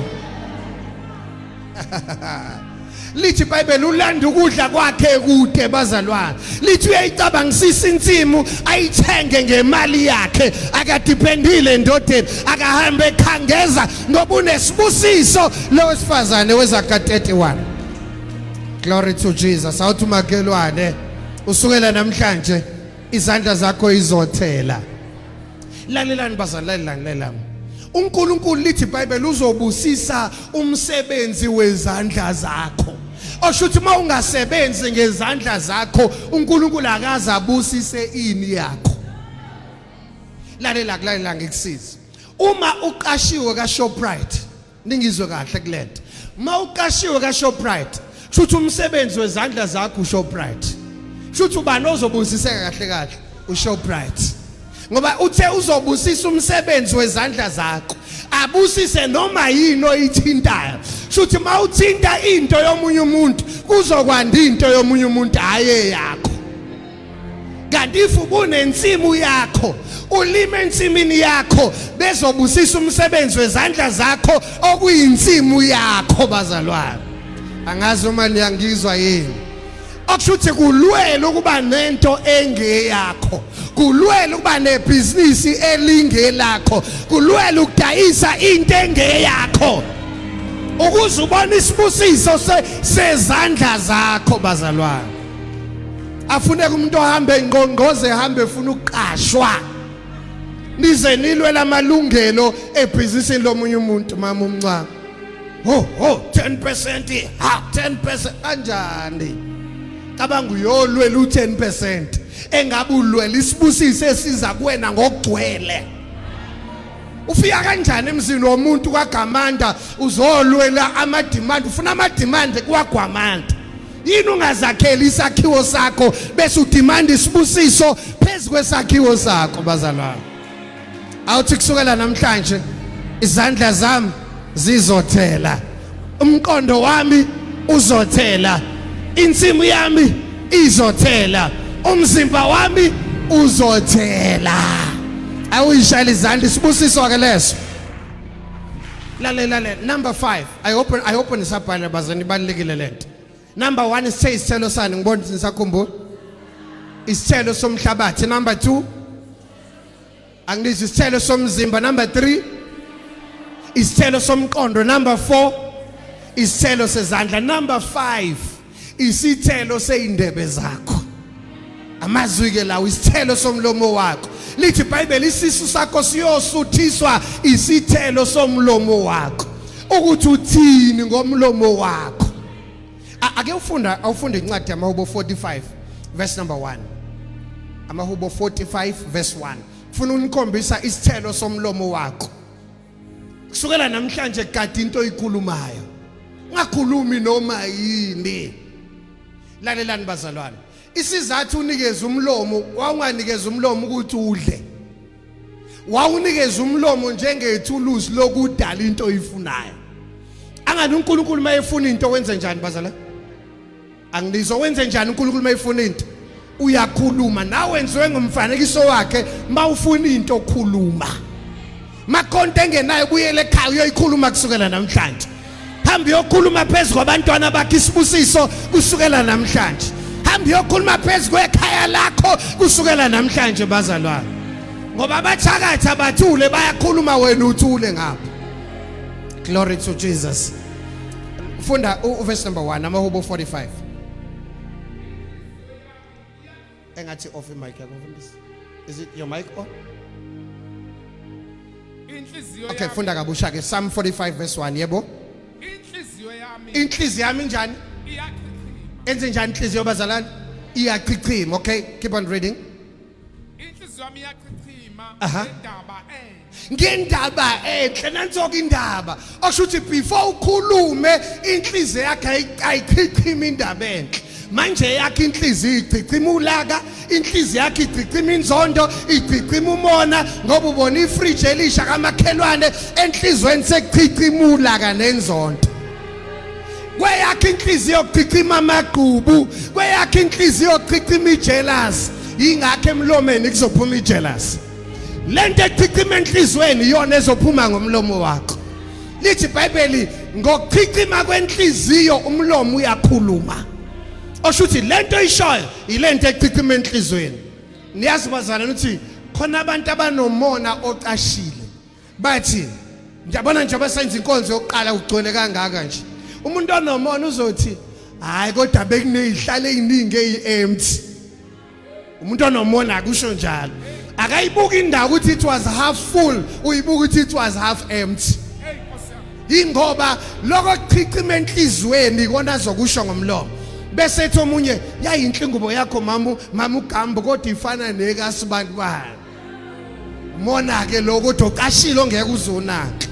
lithi iBhayibheli ulanda ukudla kwakhe kude bazalwane. Lithi uyayicabangisisa insimu ayithenge ngemali yakhe akadependile endodeni akahambe ekhangeza ngoba unesibusiso lo wesifazane wezakha 31. Glory to Jesus. Awuthi umakhelwane usukela namhlanje izandla zakho izothela. Lalelani bazalwane, lalelani. uNkulunkulu lithi iBhayibheli uzobusisa umsebenzi wezandla zakho. Oshuthi mawungasebenzi ngezandla zakho uNkulunkulu akaze abusise ini yakho. Lalela ngikusiza. Uma uqashiwe kaShoprite, ningizwe kahle kulento. Mawuqashiwe kaShoprite, shuthi umsebenzi wezandla zakho uShoprite. Shuthi ubani ozobusiseka kahle uShoprite. Ngoba uthe uzobusisa umsebenzi wezandla zakho, abusise noma yini oyithintayo. Shuthi mawuthinta into yomunye umuntu kuzokwanda into yomunye umuntu haye yakho. Kanti ubunensimu yakho, ulime ensimini yakho, bezobusisa umsebenzi wezandla zakho okuyinsimu yakho bazalwane. Angazi uma niyangizwa yini. Okushuthi kulwela ukuba nento engeyakho, kulwela ukuba nebhizinisi elingelakho, kulwela ukudayisa into engeyakho, ukuze ubone isibusiso sezandla zakho bazalwane. Afuneka umuntu ohambe ingqongqoze ehambe efuna ukuqashwa, nize nilwe lamalungelo ebhizinisini lomunye umuntu mama umncane. 10% 10% kanjani? Cabanga uyolwela u10% engabe ulwela isibusise esiza kuwena ngokugcwele. Ufika kanjani emzini womuntu kaGamanda uzolwela amadimandi, ufuna amadimandi kwaGamanda. Yini ungazakhela isakhiwo sakho bese udimanda isibusiso phezulu kwesakhiwo sakho bazalwane. Awuthi kusukela namhlanje izandla zami zizothela, umqondo wami uzothela, insimu yami izothela, umzimba wami uzothela. Awuyishayela izandla isibusiso ke leso. Lalela number 5. I open isabhale bazani balekile lento. Number 1 is isithelo sani ngibona nisakhumbula. Isithelo somhlabathi. Number 2 angizwe isithelo somzimba. Number 3 isithelo somqondo. Number 4 isithelo sezandla. Number 5 isithelo seindebe zakho. Amazwi ke lawo isithelo somlomo wakho. Lithi iBhayibheli isisu sakho siyosuthiswa isithelo somlomo wakho. Ukuthi uthini ngomlomo wakho. Ake awufunda incwadi yamaHubo 45 verse number 1. AmaHubo 45 verse 1. Ufuna unikhombisa isithelo somlomo wakho. Kusukela namhlanje gadi into oyikhulumayo. Ungakhulumi noma yini. Lalelani bazalwane. Isizathu unikeza umlomo, wawunganikeza umlomo ukuthi udle. Wawunikeza umlomo njengethuluzi lokudala into oyifunayo. Angani uNkulunkulu mayefuna into wenze njani bazalwane? Angizwa wenze njani uNkulunkulu mayefuna into? Uyakhuluma, nawe wenziwe ngomfanekiso wakhe, mawufuna into okhuluma. Makonto engenayo buyele ekhaya uyoyikhuluma kusukela namhlanje. Hambi yokhuluma phezulu kwabantwana bakhe isibusiso kusukela namhlanje. Hambi yokhuluma phezulu kwekhaya lakho kusukela namhlanje bazalwane. Ngoba abathakathi abathule bayakhuluma wena uthule ngapha. Glory to Jesus. Funda verse number 1 AmaHubo 45. Engathi off mic yakho mfundisi. Is it your mic on? Okay, funda kabusha ke Psalm 45 verse 1 yebo. Inhliziyo yami njani? Enze njani inhliziyo bazalwane? Iyachichima. Okay, keep on reading. Inhliziyo yami iyachichima ngendaba enhle nansoka indaba. Oshuthi before ukhulume inhliziyo yakhe ayichichima indaba enhle. Manje yakhe inhliziyo ichichima ulaka, inhliziyo yakhe ichichima inzondo, ichichima umona ngoba ubona ifridge elisha kamakhelwane enhlizweni sekuchichima ulaka nenzondo. Kweyakhe inhliziyo yokuchichima amagqubu, kweyakhe inhliziyo yokuchichima ijealous. Ingakho emlomeni kuzophuma ijealous. Lento echichima enhlizweni iyona ezophuma ngomlomo wakho. Lithi iBhayibheli ngokuchichima kwenhliziyo umlomo uyakhuluma. Oshuthi lento ishoyo ilento echichima enhlizweni. Niyazi bazalwane ukuthi khona abantu abanomona oqashile. Bathi ngiyabona nje abasenza inkonzo yokuqala ugcwele kangaka nje. Umuntu onomona uzothi hayi kodwa bekunezihlalo eziningi eziempty. Umuntu onomona akusho njalo. akayibuka indawo ukuthi it was half full, uyibuka ukuthi it was half empty. Hey Nkosi yami. Ingoba lokho kuchichima enhlizweni kona azokusho ngomlomo. Bese ethi omunye yayinhlingubo yakho mama uGambo kodwa ifana nekasibantwana. Mona ke lokho uqashile ongeke uzonaka.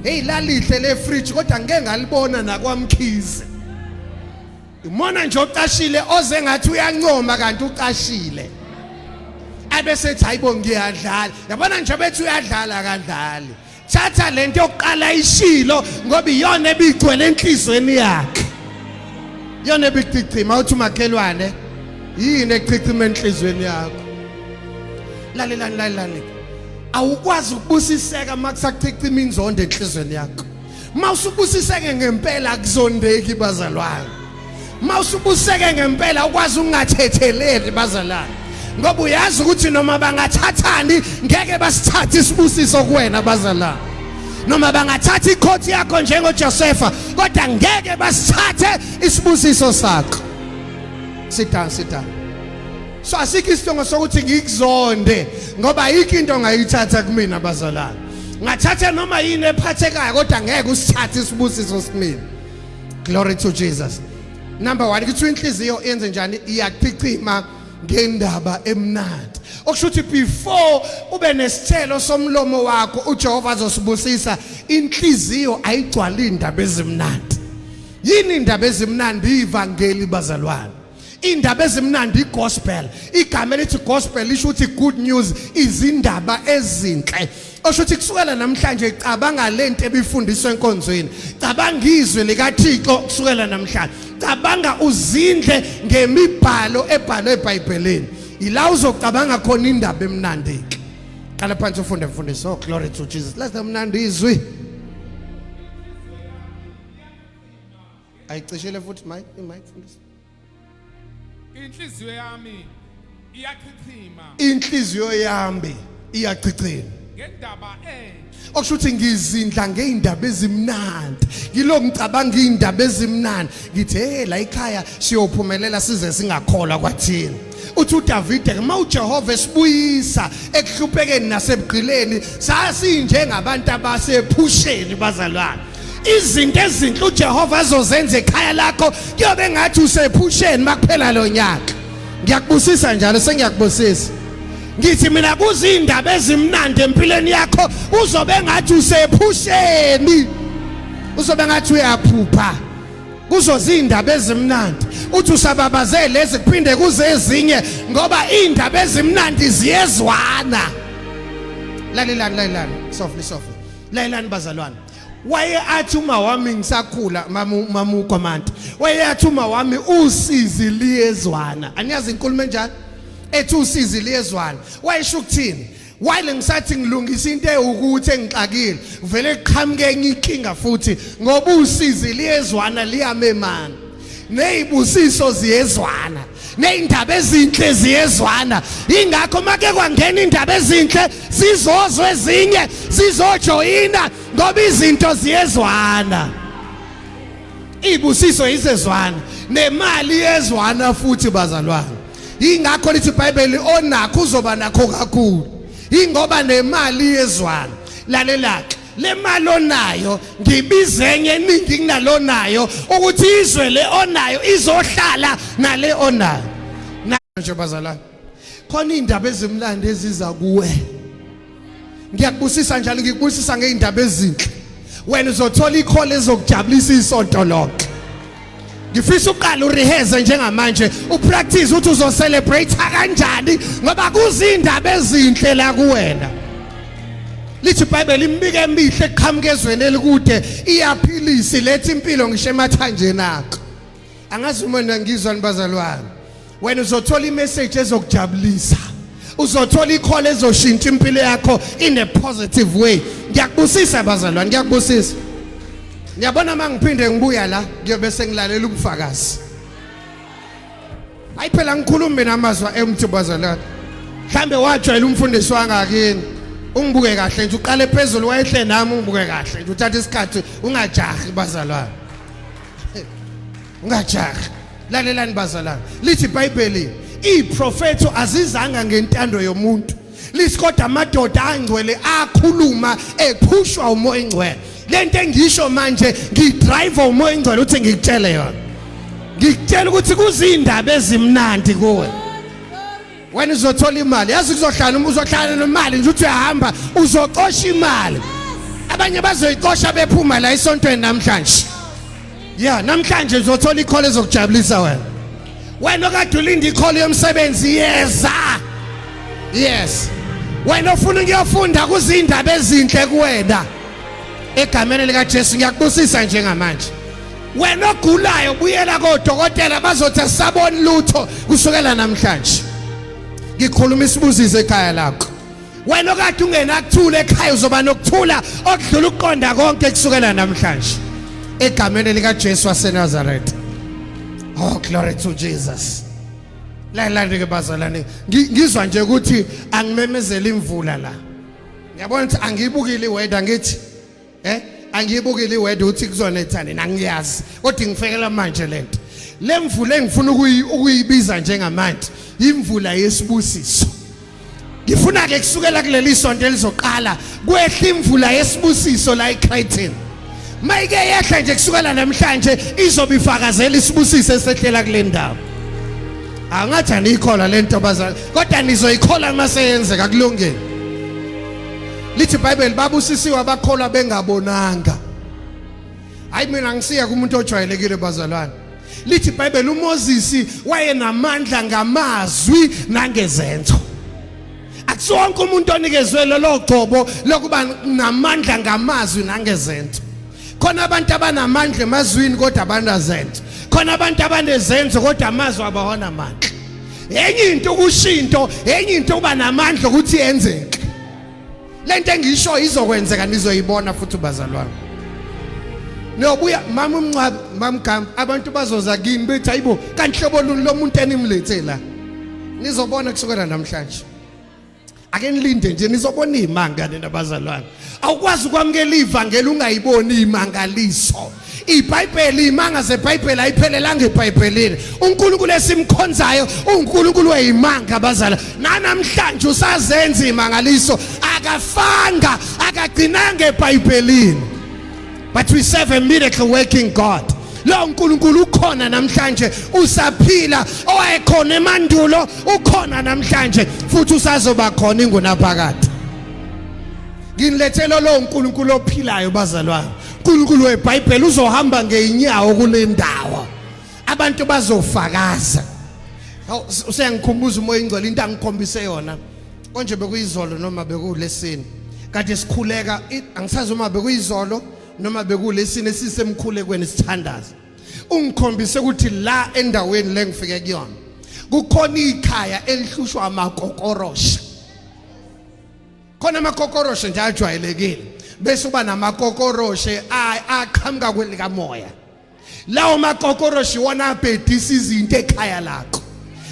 Hey lalihle le fridge kodwa ngeke ngalibona nakwamkhize. Imona nje oqashile oze ngathi uyancoma kanti uqashile. Abese ethi hayibo ngiyadlala. Yabona nje bethi uyadlala kadlali. Thatha lento yokuqala ishilo ngoba iyona ebigcwele enhlizweni yakhe. Yona ebichichima uthi umakhelwane yini echichima enhlizweni yakho. Lalelani. Awukwazi ukubusiseka makusachichima inzondo enhlizweni yakho. Mawusubusiseke ngempela akuzondeki bazalwane. Mawusubusiseke ngempela ukwazi ungathetheleli bazalwane. Ngoba uyazi ukuthi noma bangathathani ngeke basithathe isibusiso kuwena bazalwane. Noma bangathatha ikhothi yakho njengoJosefa kodwa ngeke basithathe isibusiso sakho. Sit down. So asikho isithongo sokuthi ngikuzonde ngoba ayikho into ongayithatha kumina bazalwane. Ngathatha noma yini ephathekayo kodwa ngeke usithathe isibusiso simina. Glory to Jesus. Number 1, kuthi inhliziyo yenze njani iyachichima ngendaba emnandi. Okusho ukuthi before ube nesithelo somlomo wakho uJehova azosibusisa, inhliziyo ayigcwala indaba ezimnandi. Yini indaba ezimnandi? Ivangeli bazalwane. Indaba ezimnandi igospel. Igama elithi gospel lisho ukuthi good news, izindaba ezinhle. Osho ukuthi kusukela namhlanje cabanga lento ebifundiswa enkonzweni. Cabanga izwi likaThixo kusukela namhlanje. Cabanga uzindle ngemibhalo ebhalwe eBhayibhelini. Ila uzocabanga khona indaba emnandi. Qala phansi ufunde mfundisi. Oh glory to Jesus. Let's mnandi izwi. Ayicishele futhi mic mfundisi. Inhliziyo yami iyachichima. Inhliziyo yami iyachichima. Ngendaba enhle. Okusho ukuthi ngizindla ngeindaba ezimnandi. Ngilo ngicabanga indaba ezimnandi. Ngithi hey la ekhaya siyophumelela size singakholwa kwathini. Uthi uDavide uma uJehova esibuyisa ekuhluphekeni nasebugqileni sasinje ngabantu abasephusheni bazalwane. Izinto ezinhle uJehova azozenza ekhaya lakho kuyobe ngathi usephusheni makuphela lo nyaka. Ngiyakubusisa njalo sengiyakubusisa. Ngithi mina kuzindaba ezimnandi empilweni yakho uzobe ngathi usephusheni. Uzobe ngathi uyaphupha. Kuzozindaba ezimnandi. Uthi usababazele lezi kuphinde kuze ezinye ngoba indaba ezimnandi ziyezwana. Lalelani softly. Lalelani bazalwane. Waye athi uma wami ngisakhula mama uKomanda. Waye athi uma wami usizi liyezwana. Aniyazi inkulumo enjani? Ethi usizi liyezwana. Wayesho ukuthini? While ngisathi ngilungisa into ukuthi engixakile, vele qhamuke enye inkinga futhi ngoba usizi liyezwana liyamemana. Nezibusiso ziyezwana. Neindaba ezinhle ziyezwana. Ingakho make kwangena indaba ezinhle sizozwe ezinye sizojoyina ngoba izinto ziyezwana. Ibusiso izezwana nemali yezwana futhi bazalwane. Ingakho lithi iBhayibheli onakho uzoba nakho kakhulu. Ingoba nemali yezwana. Lalelake le mali onayo ngibizenye eningi kunalonayo ukuthi izwe le onayo izohlala nale onayo. Nanje bazalwane. Khona indaba ezimnandi eziza kuwe. Ngiyakubusisa njalo ngikubusisa ngeindaba ezinhle. Wena uzothola ikhole ezokujabulisa isonto lonke. Ngifisa uqala ureheze njengamanje upractice ukuthi uzocelebrate kanjani ngoba kuzindaba ezinhle la kuwena. Lithi iBhayibheli imbike emihle eqhamukezweni elikude iyaphilisa letha impilo ngisho emathanjeni akho. Angazi uma ngizwa nibazalwane. Wena uzothola imessage ezokujabulisa. Uzothola ikhole ezoshintsha impilo yakho in a positive way. Ngiyakubusisa bazalwane, ngiyakubusisa. Ngiyabona mangiphinde ngibuya la ngiyobe sengilalela ubufakazi. Ayiphela ngikhulume namazwa emthi bazalwane. Mhlambe wajwayela umfundisi wangakini. Ungibuke kahle nje uqale phezulu wayehle nami ungibuke kahle nje uthatha isikhathi ungajahi bazalwane. Ungajahi. Lalelani bazalwane. Lithi iBhayibheli iprofeto azizanga ngentando yomuntu. lisikhoda amadoda angcwele akhuluma ephushwa umoya engcwele lento engisho manje ngidrive umoya engcwele uthi ngikutshele yona ngikutshela ukuthi kuzindaba ezimnandi kuwe wena uzothola imali yazi uzohlala nemali nje uthi uyahamba uzoqosha imali abanye bazoyiqosha bephuma la esontweni namhlanje namhlanje uzothola ikhole ezokujabulisa wena okade ulinda ikhole yomsebenzi yes wena ufuna ukuyofunda kuzindaba ezinhle kuwena egameni lika Jesu ngiyakubusisa njengamanje wena ogulayo buyela kodokotela bazothi asaboni lutho kusukela namhlanje ngikhuluma isibuziso ekhaya lakho wena okade ungenakuthula ekhaya uzoba nokuthula okudlula ukuqonda konke kusukela namhlanje egameni lika Jesu waseNazaretha. Oh, glory to Jesus. La ke bazalwane ngizwa nje ukuthi angimemezela imvula la ngiyabona ukuthi angiyibukile iweather ngithi angiyibukile iweather uthi kuzonethane nangiyazi kodwa ngifekela manje lento le mvula engifuna ukuyibiza njengamanje imvula yesibusiso ngifuna ke kusukela kuleli sonto elizoqala kwehla imvula yesibusiso la eCreighton mayike yehla nje kusukela namhlanje izobe ifakazela isibusiso esehlela kule ndawo angathi anikhola lento bazali kodwa nizoyikhola mase yenzeka kulungile lithi iBhayibheli babusisiwe abakholwa bengabonanga hayi mina ngisiya kumuntu ojwayelekile bazalwane lithi iBhayibheli uMoses wayenamandla ngamazwi nangezenzo akusonke umuntu onikezwe lo gcobo lokuba namandla ngamazwi nangezenzo khona abantu abanamandla emazwini kodwa abanazenzo khona abantu abanezenzo kodwa amazwi abahona amandla enye into kushinto enye into kuba namandla ukuthi yenzeke lento engisho izokwenzeka nizoyibona futhi bazalwane nobuya mama umncwabi mamgama abantu bazoza kini bethi hayibo kanhlobo luni lo muntu enimlethe la nizobona kusukela namhlanje ake nilinde nje nizobona izimanga nabazalwane awukwazi ukwamukela ivangeli ungayiboni imangaliso iBhayibheli imanga zeBhayibheli ayiphelelanga eBhayibhelini uNkulunkulu esimkhonzayo uNkulunkulu weyimanga bazala namhlanje usazenza imangaliso akafanga akagcinanga eBhayibhelini but we serve a miracle working God lo uNkulunkulu ukhona namhlanje usaphila owayekhona emandulo ukhona namhlanje futhi usazoba khona ingunaphakade nginilethela lo uNkulunkulu ophilayo bazalwane uNkulunkulu weBhayibheli uzohamba ngeinyawo kule ndawo abantu bazofakaza usengikhumbuza umoya ingcwele into angikhombise yona konje bekuyizolo noma bekulesini kade sikhuleka angisazi uma bekuyizolo noma bekulesini esisemkhulekweni sithandaza ungikhombise ukuthi la endaweni lengifike kuyona kukhona ikhaya elihlushwa amakokorosha khona amakokorosha nje ajwayelekile bese uba namakokoroshe aqhamuka kwelika moya lawo makokorosha wona abhedisa izinto ekhaya lakho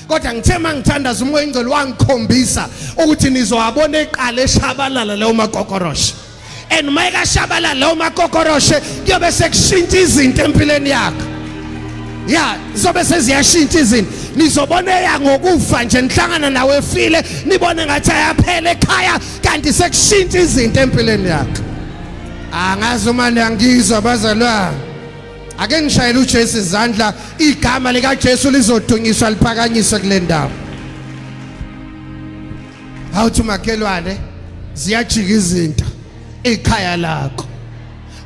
kodwa ngithe mangithandaza umoya ingcwele wangikhombisa ukuthi nizowabona eqala eshabalala lawo makokorosha and mayika shabala lawo makokoroshe kuyobe sekushintsha izinto empilweni yakho zobe seziyashintsha izinto nizobona yangokufa nje nihlangana nawe efile nibone ngathi ayaphela ekhaya kanti sekushintsha izinto empilweni yakho angazi uma ngiyizwa bazalwane ake ngishayele uJesu izandla igama lika Jesu lizodunyiswa liphakanyiswe kule ndawo awuthi makhelwane ziyajika izinto ekhaya lakho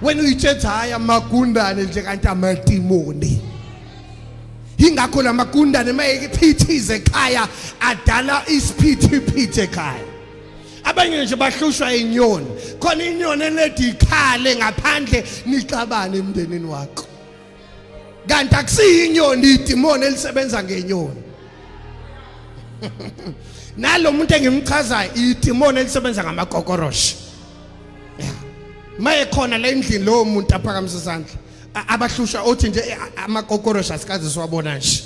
wena uyithetha hayi amagundane nje kanti amatimoni ingakho lamagundane mayephithize ekhaya adala isiphithiphithi ekhaya abanye nje bahlushwa inyoni khona inyoni enedi ikhale ngaphandle nixabane emndenini wakho kanti akusiyi inyoni idimoni elisebenza ngenyoni nalo muntu engimchazayo idimoni elisebenza ngamakokorosha maye khona la endlini lo muntu aphakamisa isandla abahlusha othi nje amakokorosha asikaze siwabona nje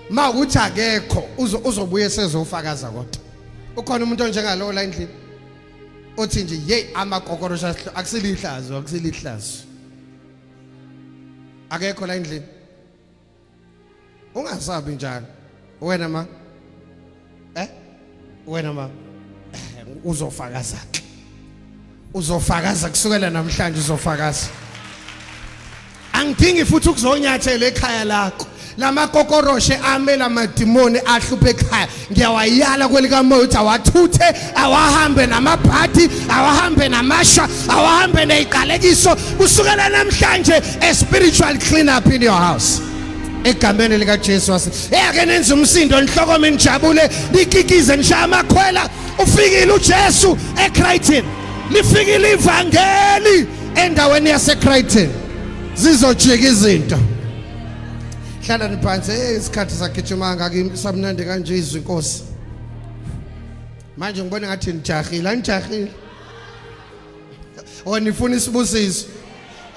mawukuthi akekho uzobuye sezofakaza kodwa ukhona umuntu onjengalo la endlini othi nje hey amakokorosha akusilihlazo akekho la endlini ungasabi njalo wena ma uzofakaza uzofakaza kusukela namhlanje uzofakaza angidingi futhi ukuzonyathela ekhaya lakho lamakokoroshe amela madimoni ahluphe ekhaya ngiyawayala kwelika moya uthi awathuthe awahambe namaphathi awahambe namasha awahambe neziqalekiso kusukela namhlanje a spiritual clean up in your house egameni lika Jesu wase eke nenze umsindo enhloko menijabule likikize nishaya amakhwela ufikile uJesu eCrichton lifikile ivangeli endaweni yaseCrichton zizojika izinto hlala niphansi isikhathi sagijimanga kimsamnandi kanje izwi inkosi manje ngibona ngathi nijahile anijahile nifuna isibusiso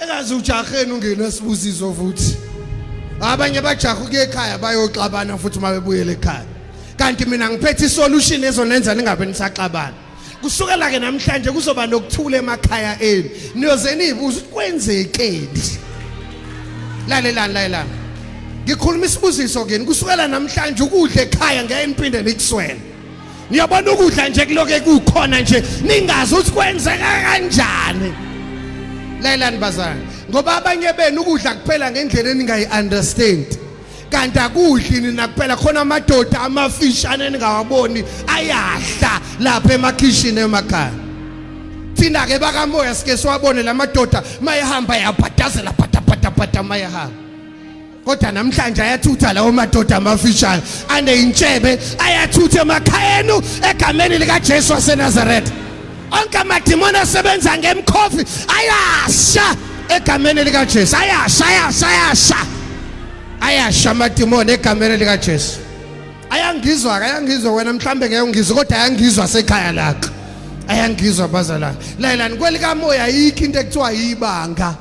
engazi ujaheni ungena isibusiso futhi abanye bajaha ukuye ekhaya bayoxabana futhi mabebuyele ekhaya kanti mina ngiphethe isolution ezonenza ningabe nisaxabana kusukela ke namhlanje kuzoba nokuthula emakhaya enu niyoze nibuza ukuthi kwenzekeni lalelani ngikhuluma isibusiso kini kusukela namhlanje ukudla ekhaya ngeke niphinde nikuswele niyabona ukudla nje kuloke kukhona nje ningazi ukuthi kwenzeka kanjani lalelani bazana ngoba abanye benu ukudla kuphela ngendlela eningayi understand kanti akudli nina kuphela khona amadoda amafishane eningawaboni ayahla lapha emakhishini emakhaya thina ke bakamoya sike siwabone lamadoda mayehamba yabhadazela bhadabhadabhada mayehamba kodwa namhlanje ayathutha lawo madoda amafishane aneyintshebe ayathutha emakhaya enu egameni lika Jesu waseNazaretha onke amadimoni asebenza ngemkhofi ayasha egameni lika Jesu ayasha amadimoni egameni lika Jesu ayangizwa wena mhlambe ngeke ungizwe kodwa ayangizwa sekhaya lakho ayangizwa bazalwane layelani kwelika moya yikho into ekuthiwa yibanga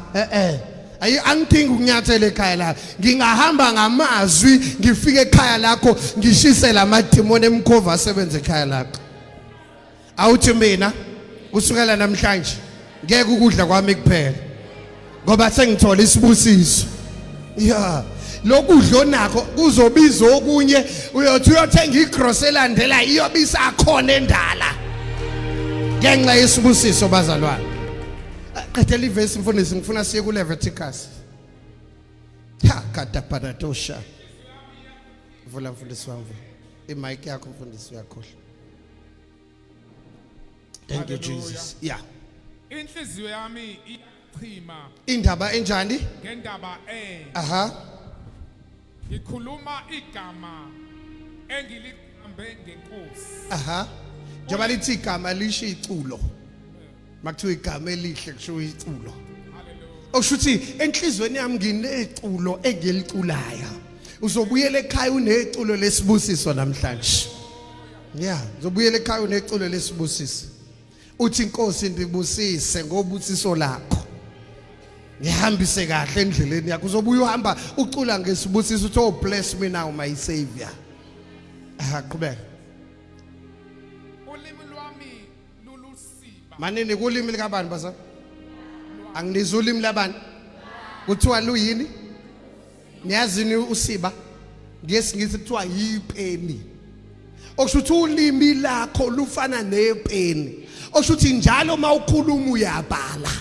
angidingi ukunyathela ekhaya lakho ngingahamba ngamazwi ngifike ekhaya lakho ngishise lamadimoni emkhova asebenza ekhaya lakho awuthi mina kusukela namhlanje ngeke ukudla kwami kuphela ngoba sengithola isibusiso lokudla onakho kuzobiza okunye uyothi uyothenga igrocery elandela iyobisa akhona endala ngenxa yesibusiso bazalwane qedela ivesi mfundisi ngifuna siye ku Leviticus kata paratosha vula mfundisi wangu imic yakho mfundisi uyakhohle thank you Jesus inhliziyo yami ichima indaba enjani ngendaba ngikhuluma igama engilihambe ngenkosi njengoba lithi igama lisho iculo makuthiwa igama elihle kusho iculo okushuthi enhlizweni yami ngineculo engiliculaya uzobuyela ekhaya uneculo lesibusiso namhlanje uzobuyela ekhaya uneculo lesibusiso uthi inkosi ndibusise ngobusiso lakho ngihambise kahle endleleni yakho uzobuya uhamba ucula ngesibusiso uthi oh bless me now my savior qhubeka ulimi lwami lulusiba manini kulimi likabani bazana angizwa ulimi labani kuthiwa luyini niyazini usiba ngesingisi kuthiwa yipeni okushuthi ulimi lakho lufana nepeni okushuthi njalo mawukhuluma uyabhala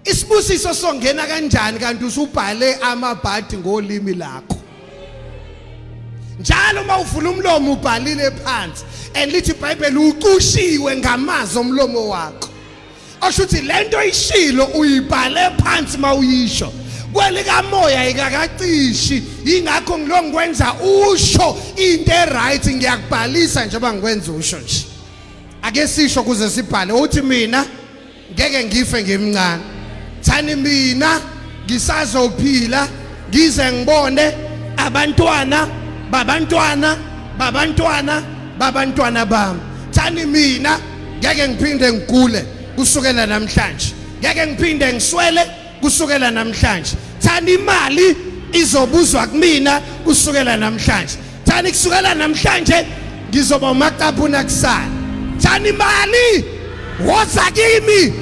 isibusiso songena kanjani kanti usubhale amabhadi ngolimi lakho njalo mawuvula umlomo ubhalile phansi elithi iBhayibheli uqushiwe ngamazwi omlomo wakho oshuthi lento ishilo uyibhale phansi mawuyisho kwelika moya ikakacishi ingakho ngilongikwenza usho into eright ngiyakubhalisa njengoba ngikwenza usho nje ake sisho kuze sibhale uthi mina ngeke ngife ngemncane thani mina ngisazophila ngize ngibone abantwana babantwana bami thani mina ngeke ngiphinde ngigule kusukela namhlanje ngeke ngiphinde ngiswele kusukela namhlanje thani imali izobuzwa kumina kusukela namhlanje thani kusukela namhlanje ngizoba umaqaphuna kusana thani imali woza kimi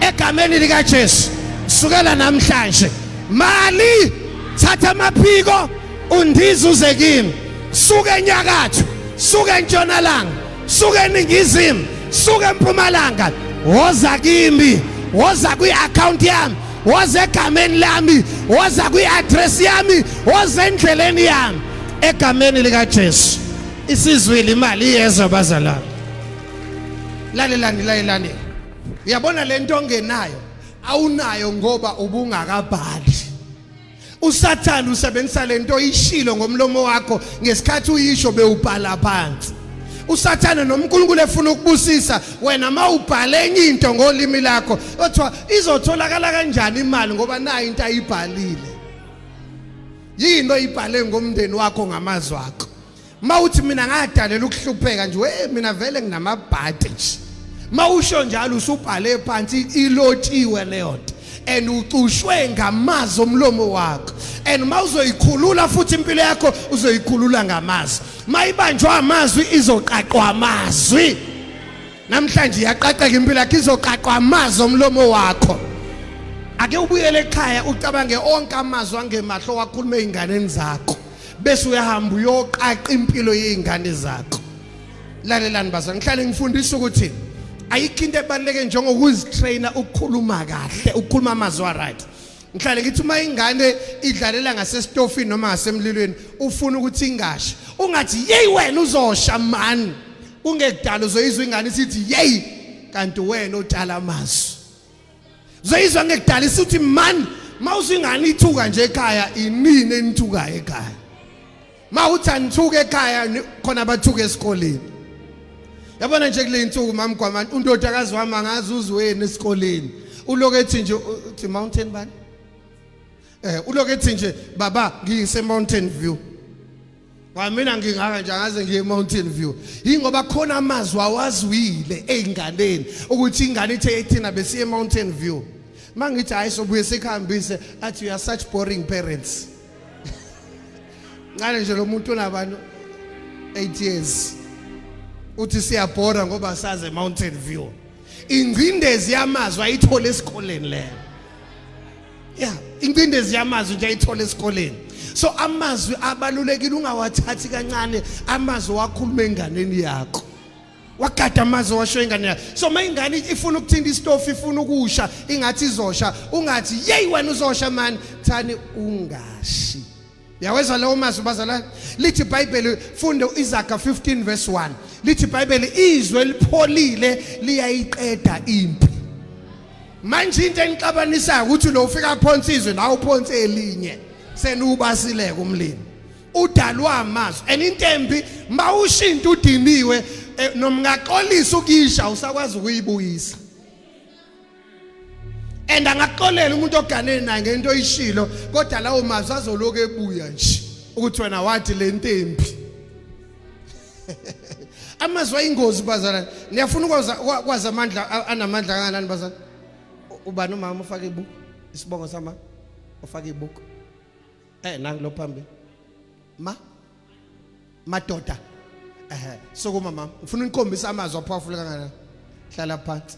egameni lika Jesu kusukela namhlanje mali thatha amaphiko undizuze kimi suke enyakatho suke entshonalanga suka eningizimu, suka eMpumalanga, woza kimi, woza kwi-account yami, woza egameni lami, woza kwi-address yami, woza endleleni yami, egameni likaJesu. Isizwile imali iyeza bazalwane. Lalelani. Uyabona lento ongenayo, awunayo ngoba ubungakabhali. Usathana usebenzisa lento ishilo ngomlomo wakho ngesikhathi uyisho bewubhala phansi. Usathana noNkulunkulu efuna ukubusisa wena mawubhale enye into ngolimi lakho, kuthiwa izotholakala kanjani imali ngoba nayo into ayibhalile. Yini oyibhale ngomndeni wakho ngamazwi akho. Mawuthi mina ngadalela ukuhlupheka nje, mina vele nginamabhadi nje. Mawusho njalo usubhale phansi ilotshiwe leyo nto. And ucushwe ngamazwi omlomo wakho. And mawuzoyikhulula futhi impilo yakho uzoyikhulula ngamazwi. Mayibanjwa amazwi izoqaqwa amazwi. Namhlanje iyaqaqeka impilo yakho izoqaqwa amazwi omlomo wakho. Ake ubuyele ekhaya ucabange onke amazwi angemahlo wakhuluma einganeni zakho. Bese uyahamba uyoqaqa impilo yeingane zakho. Lalelani bazalwane, ngihlale ngifundisa ukuthi ayikho into ebaluleke njengokuzitraina ukukhuluma kahle, ukukhuluma amazwi right. Ngihlale ngithi uma ingane idlalela ngasestofini noma ngasemlilweni ufuna ukuthi ingasha, ungathi hey wena uzosha man. Ungekudala uzoyizwa ingane isithi hey kanti wena utshala amazwi. Uzoyizwa ngekudala isithi man, mawusingane ithuka nje ekhaya inini enithuka ekhaya. Mawuthi nithuka ekhaya khona bathuka esikoleni. Yabona nje kule insuku mama kwama undodakazi wami angazi uzweni esikoleni. Ulokethi nje uthi Mountain bani? Ulokethi nje baba ngiyise Mountain View. Mina ngingaka nje angaze ngiye Mountain View. Yingoba khona amazwi awazwile einganeni ukuthi ingane ithe ethina besiye Mountain View. Mangithi hayi sobuye sikhambise athi you are such boring parents. Ngale nje lo muntu unabantu 8 years. Uthi siyabhora ngoba saze Mountain View. Ingcindezi yamazwi ayithola esikoleni le. Yeah, ingcindezi yamazwi nje ayithola esikoleni. So amazwi abalulekile ungawathathi kancane, amazwi wakhuluma enganeni yakho. Wakada amazwi washo ingane yakho. So mayingane ifuna ukuthinta istofu, ifuna ukusha, ingathi izosha, ungathi hey wena uzosha man, thani ungashi. Yawezwa lawo mazwi bazalwane. Lithi iBhayibheli funde uIsaiah 15 verse 1. Lithi iBhayibheli izwe lipholile liyayiqeda impi. Manje into enixabanisa ukuthi lo ufika phonsi izwe nawe uphonse elinye. Senubasileke umlimi. Udalwa amazwi. And intembi mawushinta udiniwe nomngaxolisa ukuyisha usakwazi ukuyibuyisa. And angaxolela umuntu oganene naye ngento oyishilo kodwa lawo mazwi azoloke ebuya nje ukuthi wena wathi le ntembi. Amazwi ayingozi bazalwane. Niyafuna ukwazi amandla anamandla kangakanani bazalwane? Ubani umama ufake ibuku? Isibongo sama ufake ibuku. Nangi lo phambili. Madoda. Sokuma mama. Ufuna unikhombisa amazwi aphawufula kangakanani? Hlala phansi.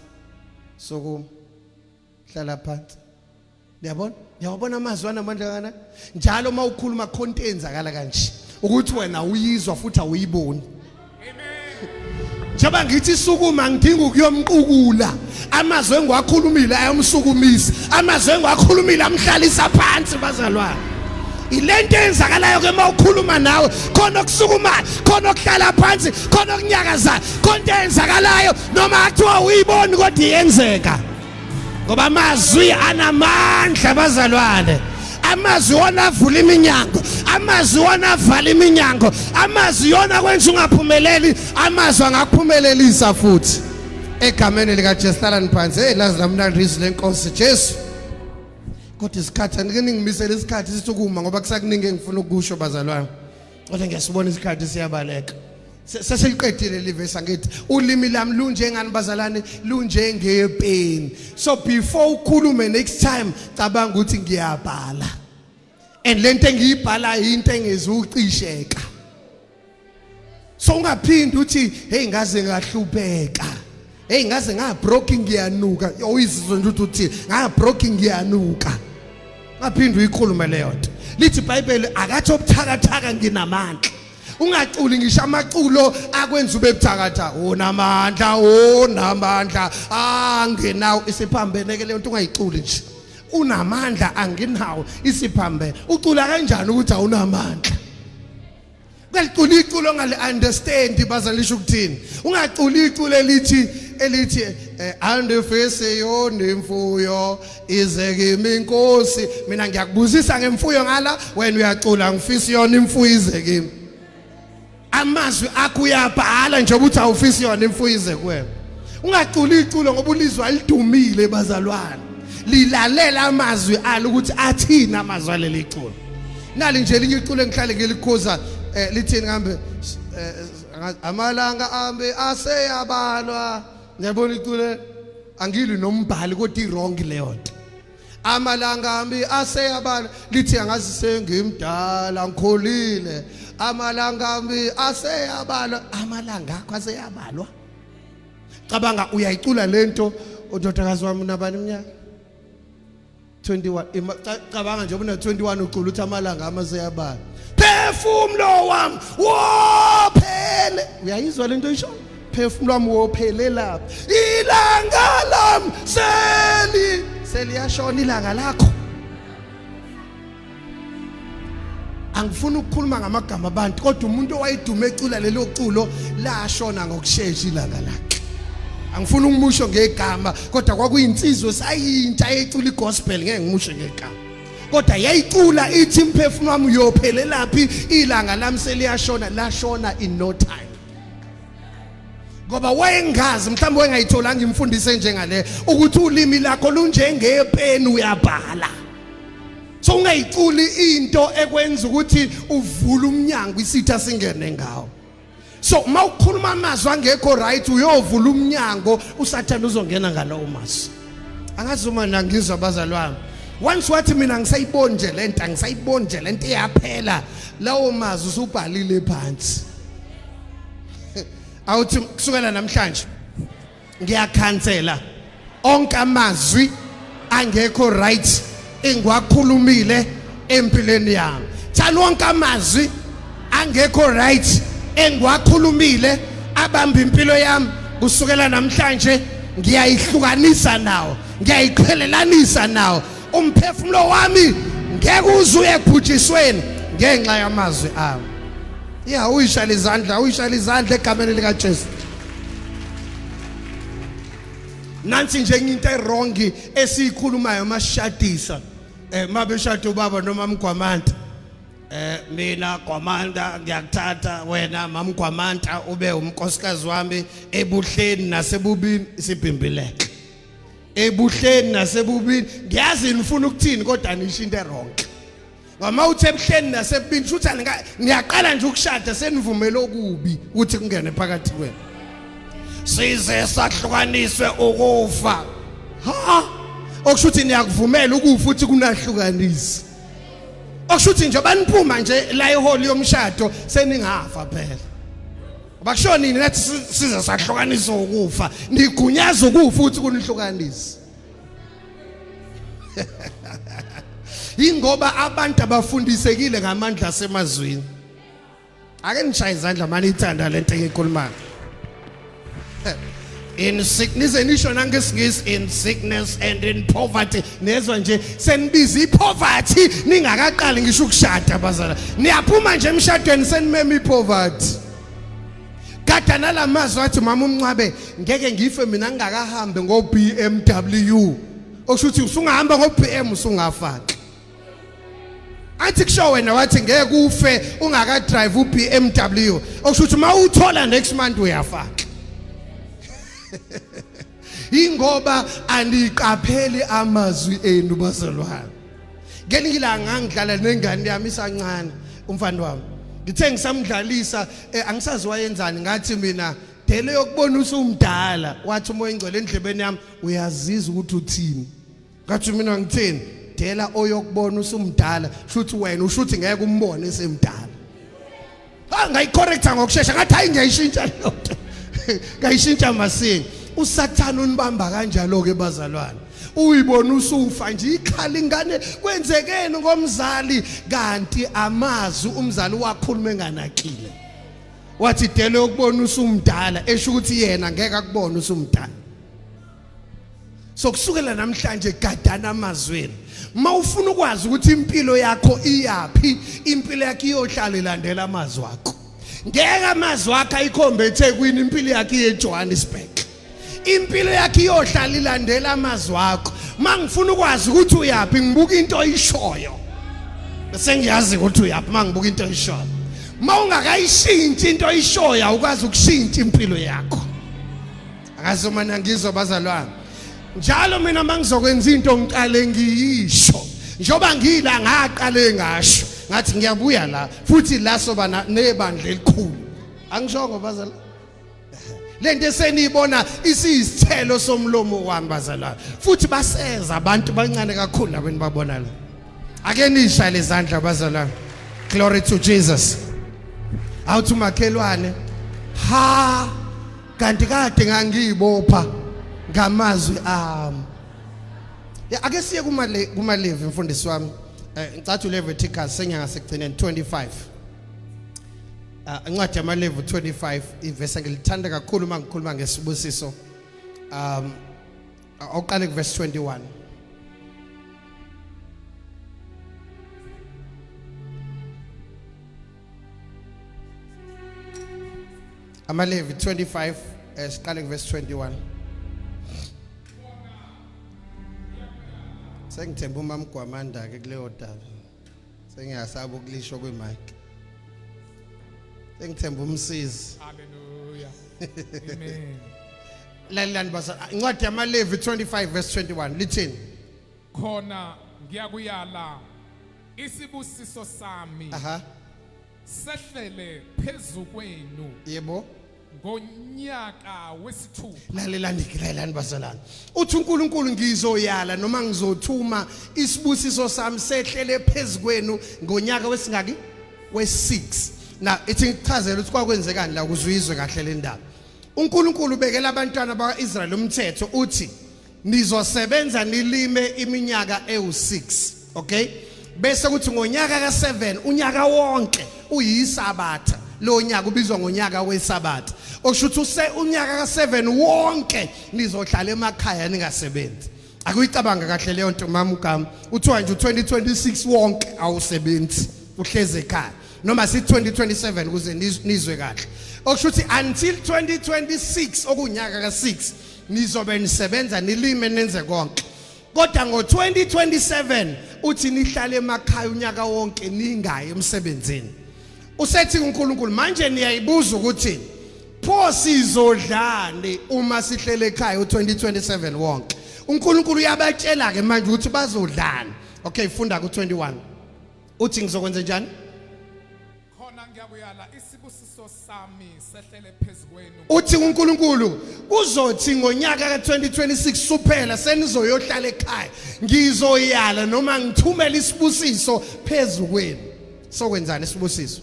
Sokuma. Hlala phansi. Yabona amazwi anamandla kangakanani? Njalo mawukhuluma content enzakala kanje ukuthi wena uyizwa futhi awuyiboni. Njaba ngithi sukuma ngidinga ukuyomqukula. Amazwi engwakhulumile ayomsukumisa. Amazwi engwakhulumile amhlalisa phansi bazalwane. Ilento enzakalayo ke mawukhuluma nawe khona okusukuma, khona okuhlala phansi, khona okunyakaza, khona enzakalayo noma athiwa uyiboni kodwa iyenzeka. Ngoba amazwi anamandla bazalwane. Amazwi wona avula iminyango, amazwi wona avala iminyango, amazwi wona kwenza ungaphumeleli, amazwi angakuphumelelisa futhi. Egameni lika Jesu hlala phansi, lazi namnandi izwi lenkosi Jesu. Kodwa isikhathi andike ningimisele isikhathi sithukuma ngoba kusakuningi engifuna ukusho bazalwane. Kodwa ngiyasibona isikhathi siyabaleka. Sesiliqedile livesi angithi ulimi lami lunje ngani bazalwane, lunje ngepeni. So before ukhulume next time cabanga ukuthi ngiyabhala. And lento engiyibhala into engezucisheka. So ungaphindi uthi hey ngaze ngahlupheka. Hey ngaze ngabroke ngiyanuka. Uyizizwe nje uthi ngabroke ngiyanuka. Ngaphindi uyikhulume leyo nto. Lithi iBhayibheli akathi obuthakathaka nginamandla. ungaculi ngisho amaculo akwenza ube buthakatha onamandla angenawo isiphambene ke le nto ungayiculi nje unamandla angenawo isiphambene ucula kanjani ukuthi awunamandla Uyalicula iculo ngale understand bazali lisho ukuthini ungaculi iculo elithi andifise yona imfuyo ize kimi inkosi mina ngiyakubuzisa ngemfuyo ngala wena uyacula ngifisa yona imfuyo ize kimi amazwi akho uyabhala nje ukuthi awufisi yona imfuyo ize kuwena ungaculi iculo ngoba ulizwa lidumile bazalwane lilalela amazwi alo ukuthi athina amazwi aleli iculo nali nje linye iculo engihlale ngelikhoza lithini ngambe amalanga ambe aseyabalwa ngiyabona iculo angilwi nombhali kodwa iwrong leyo nto amalanga ambi aseyabalwa lithi angazi sengimdala ngikholile amalanga ambi aseyabalwa amalanga akho aseyabalwa cabanga uyayicula lento udodakazi wami nabani iminyaka 21 cabanga nje ubuna 21 ucula uthi amalanga amaseyabalwa phefumulo wami wophele uyayizwa lento isho phefumulo wami wophele lapha ilanga lami seliyashona ilanga lakho angifuni ukukhuluma ngamagama abantu kodwa umuntu owayedume ecula lelo culo lashona ngokusheshsha ilanga lakhe angifuni ukumusho ngegama kodwa kwakuyinsizwe sayintsha ecula igospel ngeke ngimusho ngegama kodwa yayicula ithi imphefumulo wami uyophele laphi ilanga lami seliyashona lashona in no time ngoba wayengazi mhlawumbe wengayitholanga imfundise njengale ukuthi ulimi lakho lunjengepeni uyabhala so ungayiculi into ekwenza ukuthi uvule umnyango isitha singene ngawo so mawukhuluma amazwi angekho right uyovula umnyango usathana uzongena ngalowo mazwi angazi uma nangizwa bazalwane once wathi mina ngisayibona nje lento angisayibona nje lento iyaphela lawo mazwi usubhalile phansi awuthi kusukela namhlanje ngiyakhansela onke amazwi angekho right engwakhulumile empilweni yami thana wonke amazwi angekho right engwakhulumile abamba impilo yami kusukela namhlanje ngiyayihlukanisa nawo ngiyayiqhelelanisa nawo umphefumulo wami ngeke uzuye ekubhujisweni ngenxa yamazwi ami uyishaya izandla egameni lika Jesu nansi nje into errong esikhulumayo masishadisa mabeshada ubaba noma mgwamanta mina gwamanta ngiyakuthatha wena mamgwamanta ube umnkosikazi wami ebuhleni nasebubini sibhimbileke ebuhleni nasebubini ngiyazi nifuna ukuthini kodwa nisho into errong ngama uthi ebuhleni nasebubini futhi ngiyaqala nje ukushada senivumela okubi ukuthi kungene phakathi kwenu size sahlukaniswe ukufa okushuthi niyakuvumela ukufa futhi kunahlukanisi okushuthi nje baniphuma nje la eholi yomshado seningafa phela abakushonini nathi size sahlukaniswa ukufa nigunyaza ukufa futhi kunihlukanisi ingoba abantu abafundisekile ngamandla asemazwini ake nishaya izandla manje ithanda lento engikhulumayo in sickness enisho nangesingisi in sickness and in poverty nezwa nje senibiza ipoverty ningakaqali ngisho ukushada bazala niyaphuma nje emshadweni senimeme ipoverty kade nalamazwi athi mama uMncwabe ngeke ngife mina ngingakahambe ngo BMW okushuthi usungahamba ngo BM usungafaka athi kusho wena wathi ngeke ufe ungaka drive u BMW okushuthi mawuthola next month uyafaka ingoba aniqapheli amazwi enu bazalwane ngelikilanga ngidlala nengane yami isancane umfana wami ngithe ngisamdlalisa angisazi wayenzani ngathi mina dele yokubona usumdala wathi umoya ingcwele endlebeni yami uyazizwa ukuthi uthini ngathi mina ngitheni dela oyokubona usumdala futhi wena ushuthi ngeke umbone esemdala ngayicorrecta ngokusheshsha ngathi hayi ngiyayishintsha lonto ngayishintsha masinga usathana unibamba kanjalo ke bazalwane uyibona usufa nje ikhala ingane kwenzekeni ngomzali kanti amazwi umzali wakhuluma enganakile wathi dele ukubona usumdala esho ukuthi yena ngeke akubone usumdala. So kusukela namhlanje gadana amazweni. Mawufuna ukwazi ukuthi impilo yakho iyapi, impilo yakho iyohlala ilandela amazwi akho. Ngeke amazwi akho ayikhombe eThekwini, impilo yakho eJohannesburg. Impilo yakho iyohlala ilandela amazwi akho. Mangifuna ukwazi ukuthi uyapi, ngibuka into oyishoyo. Bese ngiyazi ukuthi uyapi mangibuka into oyishoyo. Mawungakayishintsha into oyishoyo awukwazi ukushintsha impilo yakho. Akazomana ngizobazalwana. Njalo mina mangizokwenza into ngiqale ngiyisho. Njoba ngila ngaqale ngasho. Ngathi ngiyabuya la futhi la soba nebandla elikhulu. Angishongo bazalwane. Lento eseniyibona isizithelo somlomo wami bazalwane. Futhi baseza abantu bancane kakhulu labeni babona la. Ake nisha lezandla bazalwane. Glory to Jesus. Awuthi makhelwane. Ha kanti kade ngangibopha ngamazwi ami. Ake siye kuma Levi mfundisi wami. Ngicathu Leviticus senyanga sekugcineni 25. Incwadi yama Levi 25 ivesi engilithanda kakhulu mangikhuluma ngesibusiso. Oqala kuverse 21. Ama Levi 25 siqale kuverse 21. Sengithemba uMamgwamanda ke kuleyo daba. Sengiyasaba ukulisho kwemic. Sengithemba umsizi. Hallelujah. Amen. Lalelani basa incwadi yama Levi 25 verse 21 lithini? Khona ngiyakuyala isibusiso sami. Aha. Sehlele phezu kwenu. Yebo. Ngonyaka wesithupha. Lalelani basalana. Uthi uNkulunkulu ngizoyala noma ngizothuma isibusiso sami sehlele phezukwenu ngonyaka wesingaki we6. Na ithi ngichazela ukuthi kwakwenzekani la kuzwizwe kahle le ndaba. uNkulunkulu ubekela abantwana bakwaIsrael umthetho uthi nizosebenza nilime iminyaka ewu6, okay? Bese kuthi ngonyaka ka7 unyaka wonke uyisabatha. Lo nyaka ubizwa ngonyaka wesabatha. Okusho ukuthi unyaka ka7 wonke nizohlala emakhaya ningasebenzi. Akuyicabanga kahle leyo nto mama uGama. Uthiwa nje 2026 wonke awusebenzi, uhleze ekhaya. Noma si 2027 kuze nizwe kahle. Okusho ukuthi until 2026 okunyaka ka6 nizobe nisebenza nilime nenze konke. Kodwa ngo2027 uthi nihlale emakhaya unyaka wonke ningayi emsebenzini. Usethi uNkulunkulu manje niyayibuza ukuthi pho sizodlane uma sihlele ekhaya u2027 wonke. uNkulunkulu uyabatshela ke manje ukuthi bazodlana. Okay, funda ku21. Uthi ngizokwenza njani? Khona ngiyakuyala isibusiso sami sehlele phezukwenu. Uthi uNkulunkulu kuzothi ngonyaka ka2026 suphela senizoyohlala ekhaya. Ngizoyala noma ngithumela isibusiso phezukwenu. Sokwenzani isibusiso?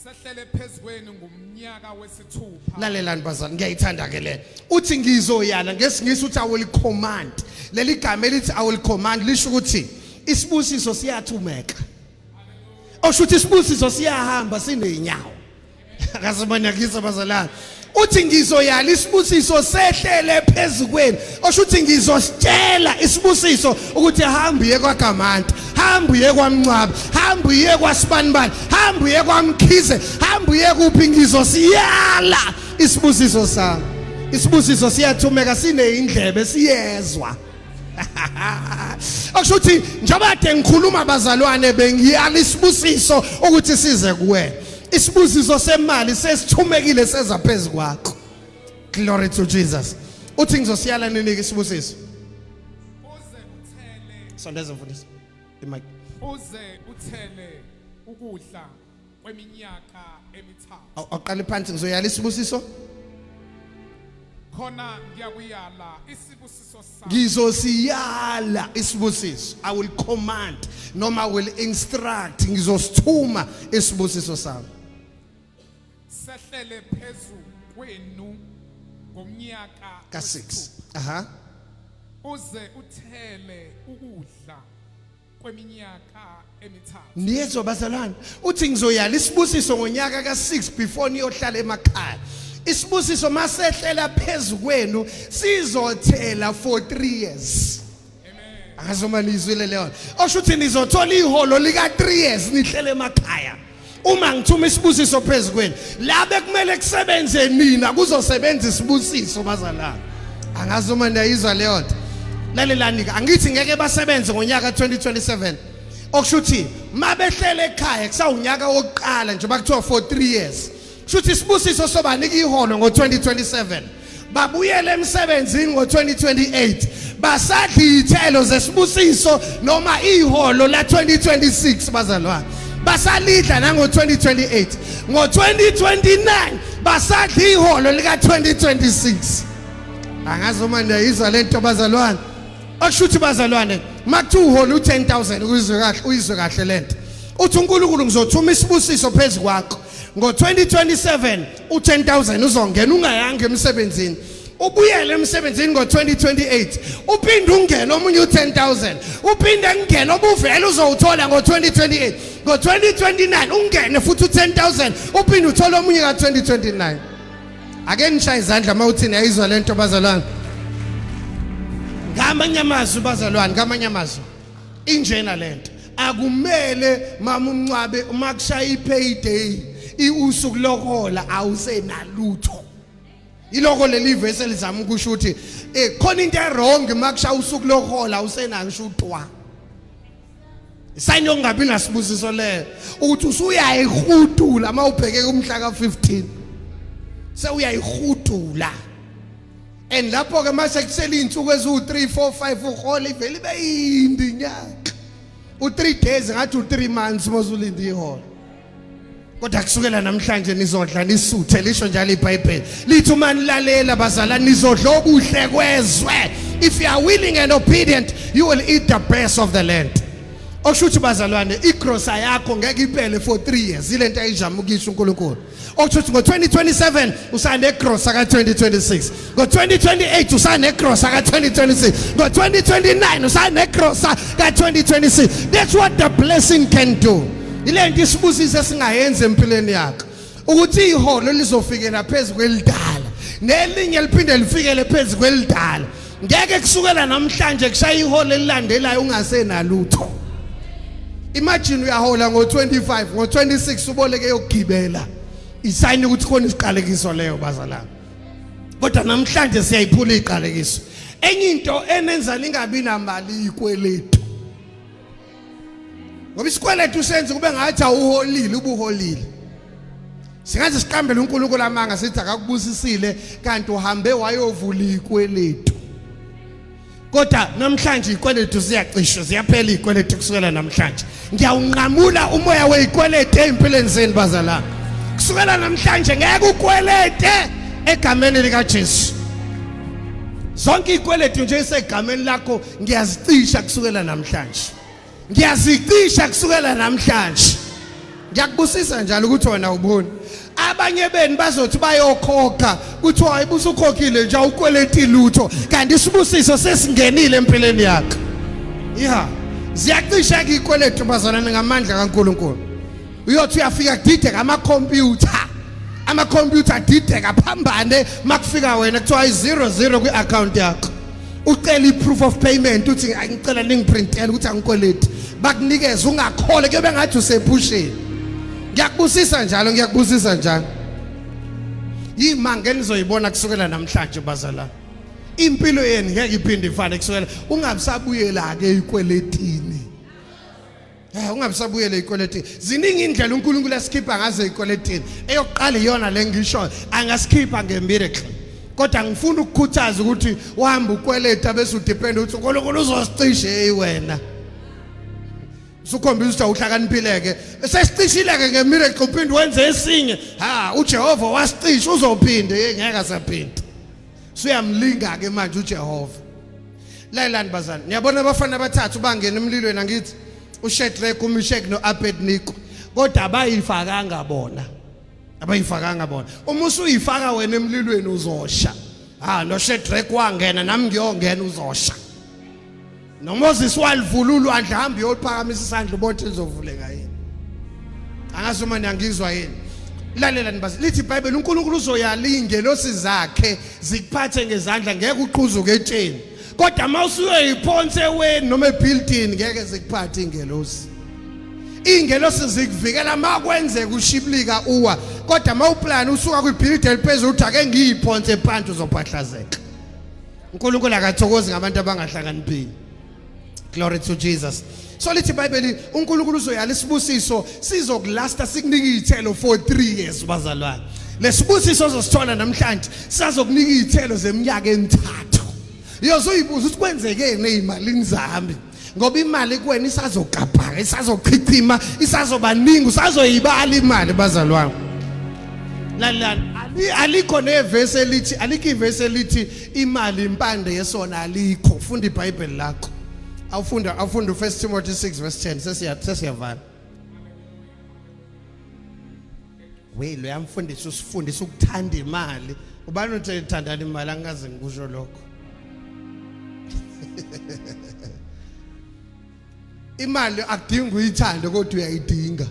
Sehlele phezukwenu ngomnyaka wesithupha. Lalelani bazalwane ngiyayithanda ke le. Uthi ngizoyala ngesingisi uthi I will command. Leli gama elithi I will command lisho ukuthi isibusiso siyathumeka. Oshuthi isibusiso siyahamba sinenyawo. Akazibona ngisa bazalwane. Uthi ngizoyala isibusiso sehlele phezukwenu. Oshuthi ngizositshela isibusiso ukuthi hamba uye kwaGamanta, hamba uye kwaMncwaba, hamba uye kwaSibanibani, hamba uye kwaMkhize, hamba uye kuphi ngizosiyala isibusiso sami. Isibusiso siyathumeka sinezindlebe siyezwa. Akushuthi njengoba ade ngikhuluma bazalwane bengiyala isibusiso ukuthi size kuwe. Isibusiso semali sesithumekile seza phezulu kwakho. Glory to Jesus. Uthi ngizosiyala nini isibusiso? Uze uthele. Sondeza mfundisi. Imic. Uze uthele ukudla kweminyaka emithathu. Awuqala phansi ngizoyala isibusiso. Khona ngiyakuyala isibusiso sami. Ngizosiyala isibusiso. I will command noma I will instruct ngizosithuma isibusiso sami. Sehlele phezu kwenu ngomnyaka Ka6. wesithupha. Aha. Uze uthele ukudla kweminyaka emithathu. Niyezwa bazalwane uthi ngizoyala isibusiso ngonyaka ka6 before niyohlala emakhaya. Isibusiso masehlela phezulu kwenu sizothela for 3 years. Amen. Angazoma nizwile leyo. Osho uthi nizothola iholo lika 3 years nihlele emakhaya. Uma ngithuma isibusiso phezulu kwenu, la bekumele kusebenze nina kuzosebenza isibusiso bazalwane. Angazoma niyizwa leyo nto. Lalelani angithi ngeke basebenze ngonyaka 2027. Okushuthi mabehlele ekhaya kusawunyaka wokuqala nje bakuthiwa for 3 years. Shuthi isibusiso sobanika iholo ngo2027. Babuyele emsebenzini ngo2028. Basadla izithelo zesibusiso noma iholo la 2026 bazalwane. Basalidla nango2028. Ngo2029 basadla iholo lika 2026. Angazoma ndiyizwa lento bazalwane. Okushuthi bazalwane makuthiwa uholo u10,000 uyizwe kahle lento. Uthi uNkulunkulu ngizothuma isibusiso phezulu kwakho. Ngo2027 u10,000 uzongena ungayanga emsebenzini. Ubuyele emsebenzini ngo2028 uphinde ungene omunye u10,000 uphinde ngene obuvela uzowuthola ngo2028 ngo2029 ungene futhi u10,000 uphinde uthola omunye ka2029. Ake nishaya izandla mawuthini ayizwa lento bazalwane. Ngamanye amazwi bazalwane ngamanye amazwi injena lento akumele mama uncwabe uma kushaya ipayday usuku lokuhola awusenalutho. Iloko leli verse elizama ukusho ukuthi khona into wrong makushaya usuku lokuhola awusenasho utwa. Isayini ongabi nasibusiso le ukuthi usuyayihudula mawubheke kumhla ka15 sewuyayihudula. And lapho ke mase kusela izinsuku ezu3 4 5 uhola iveli beyindi nyaka. U3 days ngathi u3 months mozulinda iholo. Kodwa kusukela namhlanje nizodla nisuthe lisho njalo iBhayibheli. Lithi uma nilalela bazalwane nizodla okuhle kwezwe. If you are willing and obedient you will eat the best of the land. Okushuthi bazalwane igrosa yakho ngeke iphele for 3 years. Ilento ayijama ukisho uNkulunkulu. Okushuthi ngo2027 usane grosa ka2026. Ngo2028 usane grosa ka2026. Ngo2029 usane grosa ka2026. That's what the blessing can do. Ilento isibusiso singayenza empilweni yakho. Ukuthi iholo lizofikela phezulu kwelidala. Nelinye liphinde lifikele phezulu kwelidala. Ngeke kusukela namhlanje kushaya iholo elilandelayo ungasenalutho. Imagine uyahola ngo25 ngo26 uboleke yokugibela. Isayini ukuthi khona isiqalekiso leyo bazalana. Kodwa namhlanje siyayiphula iqalekiso. Enye into enenza lingabi namali ikweletu. Ngoba isikweletu senze kube ngathi awuholile ubuholile. Singaze siqambele uNkulunkulu amanga sithi akakubusisile kanti uhambe wayovula ikweletu. Kodwa namhlanje ikweletu ziyacishwa ziyaphela ikweletu kusukela namhlanje. Ngiyawunqamula umoya wezikweletu empilweni zenu bazalana. Kusukela namhlanje ngeke ukwelete egameni lika Jesu. Zonke ikweletu nje esegameni lakho ngiyazicisha kusukela namhlanje. Ngiyazicisha kusukela namhlanje. Ngiyakubusisa njalo ukuthi wena uboni. Abanye beni bazothi bayokhokha kuthiwa ayibusukhokhile nje ukweleti lutho kanti isibusiso sesingenile empilweni yakho. Ziyacisha ikweletu bazalwane ngamandla kaNkulunkulu. Uyothi uyafika kudideka ama-computer dideka phambane makufika wena kuthiwa 00 kwi-account yakho. Ucela i-proof of payment uthi ngicela ningiprintele ukuthi angikweleti. Bakunikeza ungakhole kuyobe ngathi usephusheni. Ngiyakubusisa njalo. Imanga enizoyibona kusukela namhlanje bazalwane. Impilo yenu ngeke iphinde ifane kusukela ungabisabuyela ke ikweletini. Ungabisabuyela ikweletini. Ziningi indlela uNkulunkulu asikhipha ngazo ikweletini. Eyokuqala iyona le ngisho angasikhipha ngemiracle. Kodwa ngifuna ukukhuthaza ukuthi uhamba ukweleta bese udepend ukuthi uNkulunkulu uzosicishe wena. Sukhombisa ukuthi uhlakaniphileke. Sesicishileke ngemiracle uphinde wenze esinye. uJehova wasicisha uzophinde ngeke asaphinde. Suyamlinga ke manje uJehova. Lalelani bazana. Niyabona abafana abathathu bangena emlilweni angithi uShadrach uMeshach noAbednego. Kodwa abayifakanga bona. Uma usuyifaka wena emlilweni uzosha. No Shadrach wangena nami ngiyongena uzosha. noMoses walivula ulwandle hamba uyoliphakamisa isandla ubothi lizovuleka yini angazi uma niyangizwa yini lalela nibazi lithi iBhayibheli uNkulunkulu uzoyala ingelosi zakhe zikuphathe ngezandla ngeke uqhuzuke etsheni kodwa mawusuyoyiphonse weni noma ebuilding ngeke zikuphathe ingelosi ingelosi zikuvikela makwenzeka ushiblika uwa kodwa mawuplan usuka kwibuilding eliphezulu uthi ake ngiyiphonse phansi uzophahlazeka uNkulunkulu akathokozi ngabantu abangahlakaniphile glory to Jesus so lithi iBhayibheli uNkulunkulu uzoyala isibusiso sizokulasta sikunika izithelo for 3 years bazalwane lesibusiso ozosithola namhlanje sizokunika izithelo zeminyaka emithathu uyozoyibuza ukuthi kwenzeke nezimalini zami ngoba imali kuwena isazogabhaka isazochichima isazobaningi usazoyibala imali bazalwane alikho nevesi elithi alikho ivesi elithi imali impande yesona alikho funda iBhayibheli lakho awufunda 1 Timothy 6 verse 10 sesiyavala lo yamfundisa usifundisa ukuthanda imali ubani uthi uthanda imali angaze ngikusho lokho imali akudingi uyithande kodwa uyayidinga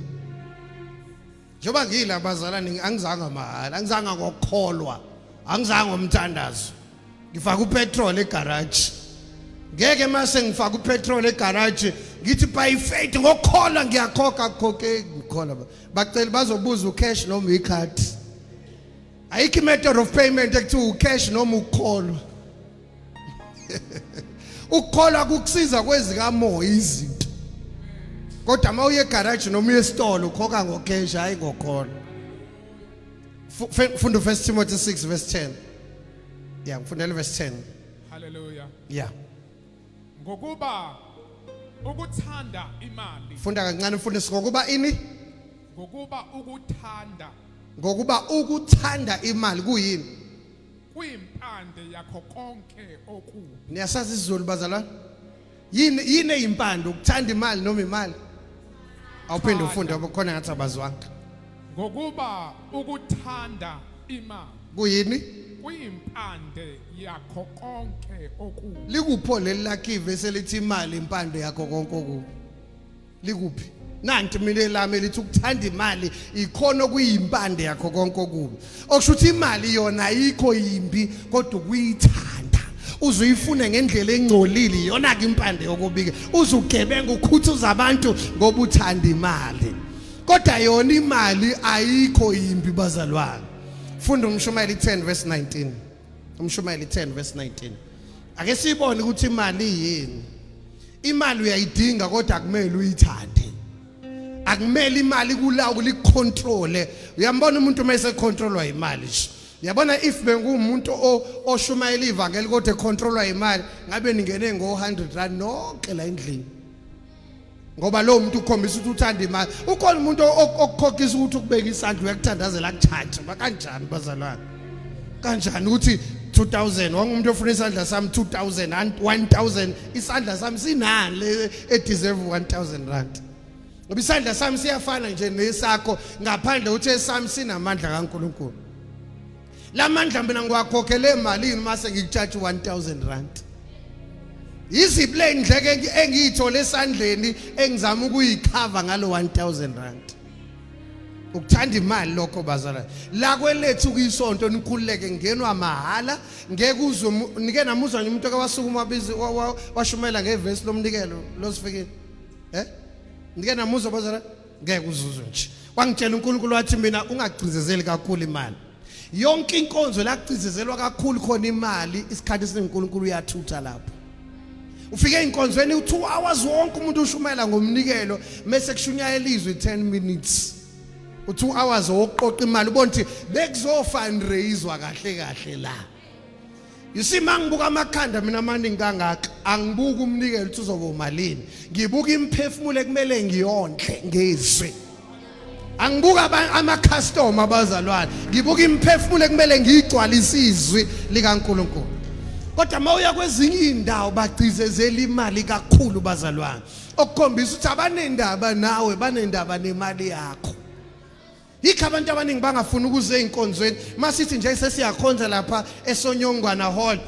njengoba ngila bazalwane angizanga mahala angizanga ngokukholwa angizanga ngomthandazo ngifaka upetrol egarage ngeke mase ngifaka upetrol egarage ngithi by faith ngokukholwa ngiyakhokha khokhe ngikholwa bacela bazobuza ucash noma icard ayikho method of payment ekuthiwa ucash noma ukukholwa ukukholwa kukusiza kwezika moya izinto kodwa mawuye egarage noma uye estolo ukhokha ngocash hayi ngokholwa funda 1 Timothy 6 verse 10 ngifundela verse 10 hallelujah ngokuba ukuthanda imali funda kancane mfundisi ngokuba ini ngokuba ukuthanda imali kuyini kuyimpande yakho konke okubi niyasazi isiZulu bazalwane yini eyimpande ukuthanda imali noma imali awuphinde ufunde khona ngathi abazwanga ngokuba ukuthanda imali kuyini kuyimpande yakho konke okubi likupho leli lakhe ivesi elithi imali impande yakho konke okubi likuphi nanti mina lami lithi ukuthanda imali ikhona kuyimpande yakho konke okubi okusho ukuthi imali yona ayikho yimbi kodwa ukuyithanda uzuyifune ngendlela engcolile yona ke impande yokubike uzugebenga ukhuthuza abantu ngoba uthanda imali kodwa yona imali ayikho yimbi bazalwane funda uMshumayeli 10 verse 19 uMshumayeli 10 verse 19 ake sibone ukuthi imali yini imali uyayidinga kodwa akumele uyithande akumele imali kulawo licontrol uyambona umuntu mase controlwa imali uyabona if bengumuntu oshumayela ivangeli kodwa econtrolwa imali ngabe ningene ngo100 nonke la endlini ngoba lo muntu ukhombisa ukuthi uthanda imali ukhona umuntu okukhokhisa ukuthi ukubeka isandla uyakuthandazela kuchacha bakanjani bazalwane kanjani ukuthi 2000 wonke umuntu ofuna isandla sami 2000 1000 isandla sami sinale edeserve 1000 rand ngoba isandla sami siyafana nje nesakho ngaphandle uthi esami sinamandla kaNkulunkulu lamandla mina ngiwakhokhele emalini mase ngikucharge 1000 rand iziphle ndleke engiyithole esandleni engizama ukuyikhava ngalo 1000 rand ukuthanda imali lokho bazalwane la kwelethu kuyisonto nikhululeke ngenwa mahala ngeke uzwe nike namuzwa nje umuntu akawasukuma abizi washumela ngevesi lomnikelo losifikile nike namuzwa bazalwane ngeke uzuzwe nje wangitshela uNkulunkulu wathi mina ungagcizezeli kakhulu imali yonke inkonzo la kucizezelwa kakhulu khona imali isikhathi esiNkulunkulu uyathutha lapho ufike inkonzweni u2 hours wonke umuntu ushumayela ngomnikelo mase kushunyaya elizwe 10 minutes u2 hours wokuqoqa imali ubona ukuthi bekuzo fundraisewa kahle la you see mangibuka amakhanda mina amaningi kangaka angibuka umnikelo ukuthi uzoba umalini ngibuka imphefumulo ekumele ngiyondle ngezwe angibuka ama customer abazalwane ngibuka imphefumulo ekumele ngiyigcwalise izwi likaNkulunkulu kodwa mawuya kwezinye indawo bagcizezela imali kakhulu bazalwane okukhombisa ukuthi abanendaba nawe banendaba nemali yakho yikho abantu abaningi bangafuna ukuze einkonzweni masithi nje sesiyakhonza lapha eSonyongwana Hall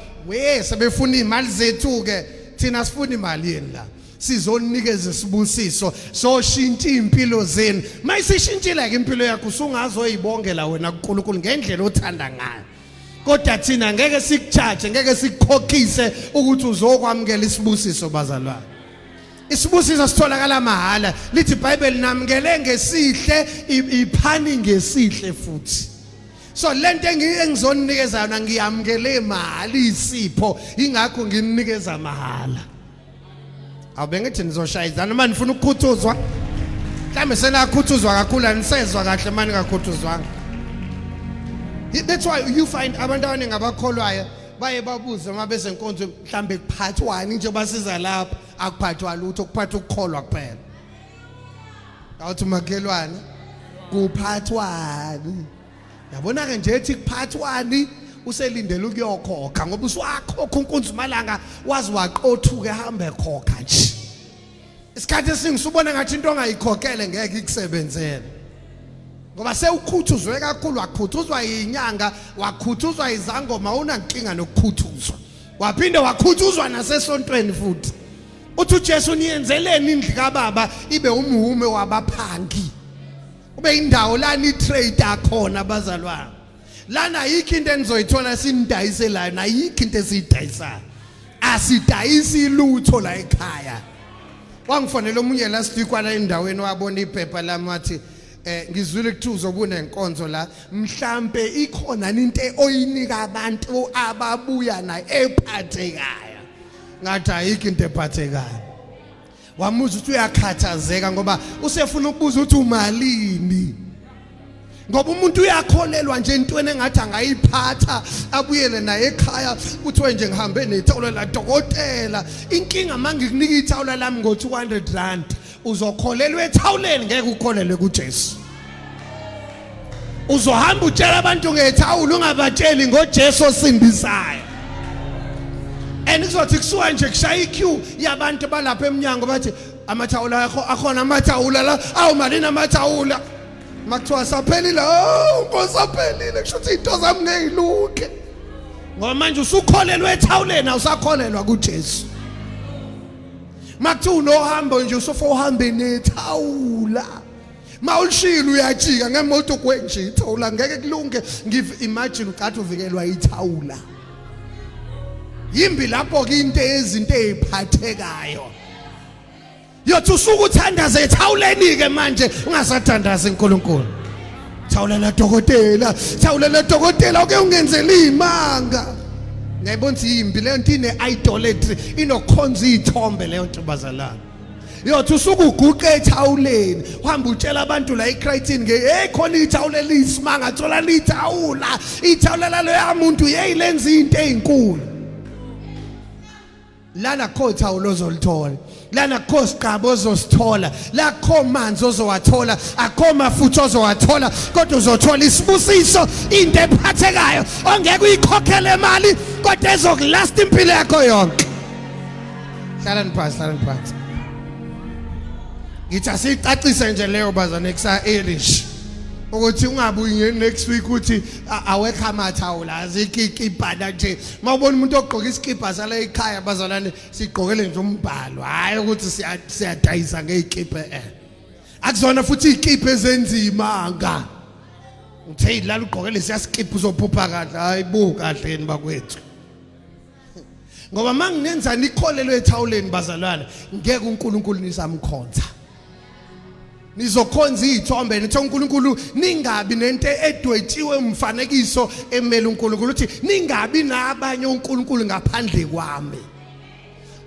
sebefuna imali zethu ke thina sifuna imali yeni la sizonikeza isibusiso soshintsha impilo zenu mayisishintshile ke impilo yakho usungazoyibongela wena kuNkulunkulu ngendlela othanda ngayo kodwa thina ngeke sikucharge ngeke sikukhokhise ukuthi uzokwamukela isibusiso bazalwane isibusiso sitholakala mahala lithi iBhayibheli namukele ngesihle iphani ngesihle futhi so lento engizonikeza yona ngiyamukele imali isipho ingakho nginikeza mahala awubengithi nizoshayizana noma nifuna ukukhuthuzwa mhlambe senakhuthuzwa kakhulu anisezwa kahle manje ngakhuthuzwanga that's why you find abantu abaningi abakholwayo baye babuze uma bese enkonzo mhlambe kuphathwani nje basiza lapha akuphathwa lutho kuphatha ukukholwa kuphela awuthi makelwane kuphathwani yabona ke nje ethi kuphathwani uselindele ukuyokhokha ngoba uswakhokha unkunzi malanga wazi waqothuke hambe khokha nje isikhathi esingisubona ngathi into ongayikhokhele ngeke ikusebenzele ngoba sewukhuthuzwe kakhulu wakhuthuzwa inyanga wakhuthuzwa izangoma unankinga nokukhuthuzwa waphinde wakhuthuzwa nasesontweni futhi uthi uJesu niyenzeleni indlu kaBaba ibe umhume wabaphangi ube indawo la ni trade akhona bazalwane lana yikho into enizoyithola sinidayiselayo na yikho into esiyidayisayo asidayisi lutho la ekhaya wangifonela omunye la sidikwa la endaweni wabona iphepha lami wathi ngizwile ukuthi uzobuna inkonzo la mhlambe ikhona into oyinika abantu ababuya na ephathekayo ngathi ayikho into ephathekayo wamuza ukuthi uyakhathazeka ngoba usefuna ukubuza ukuthi umalini ngoba umuntu uyakholelwa nje entweni engathi angayiphatha abuyele naye ekhaya uthiwe nje ngihambe nethawula la dokotela inkinga mangikunika ithawula lami ngo200 uzokholelwa ethawuleni ngeke ukholelwe kuJesu uzohamba utshela abantu ngethawula ungabatsheli ngoJesu osindisayo enizothi kusuka nje kushaya iqueue yabantu balapha eminyango bathi amathawula akhona amathawula la awumalini amathawula makuthiwa saphelile ngosaphelile kusho ukuthi into zami ngeyiluke ngoba manje usukholelwe ethawuleni awusakholelwa kuJesu makuthiwa unohambo nje usofa uhambe nethawula mawulishila uyajika ngemoto kwenje ithawula ngeke kulunge give imagine ucathi uvikelwa ithawula yimbi lapho ke into ezinto eziphathekayo yothi usuku uthandaza ethawuleni ke manje ungasathandaza uNkulunkulu thawulela dokotela uke ungenzeli imanga ngiyayibona ukuthi yimbi leyo nto ine idolatry inokhonza izithombe leyo nto bazalana yothi usuku uguqe ethawuleni uhamba utshela abantu la eCrichton hey khona ithawula lisimanga thola lithawula ithawula lo yamuntu yeyilenza into ezinkulu lana kho thawulo ozolithola lana kho siqabo ozosithola la kho manzi ozowathola akho mafutha ozowathola kodwa uzothola isibusiso into ephathekayo ongeke uyikhokhele imali kodwa ezokulasta impilo yakho yonke hlalani phansi ngithi asicacise nje leyo bazana kusa Elish ukuthi ungabuyi next week uthi awekho amathawula azikikibhana nje mawubona umuntu ogqoka isikipha sala ekhaya bazalwane sigqokele nje umbhalo hayi ukuthi siyadayisa ngezikipha akuzona futhi izikipha ezenzimanga uthi la ugqokele siyasikipha uzophupha kahle hayi buka kahle yini bakwethu ngoba manginenza nikholelwe ethawuleni bazalwane ngeke uNkulunkulu nisamkhonza nizokhonza izithombe nithi uNkulunkulu ningabi nento edwetshiwe umfanekiso emele uNkulunkulu uthi ningabi nabanye uNkulunkulu ngaphandle kwami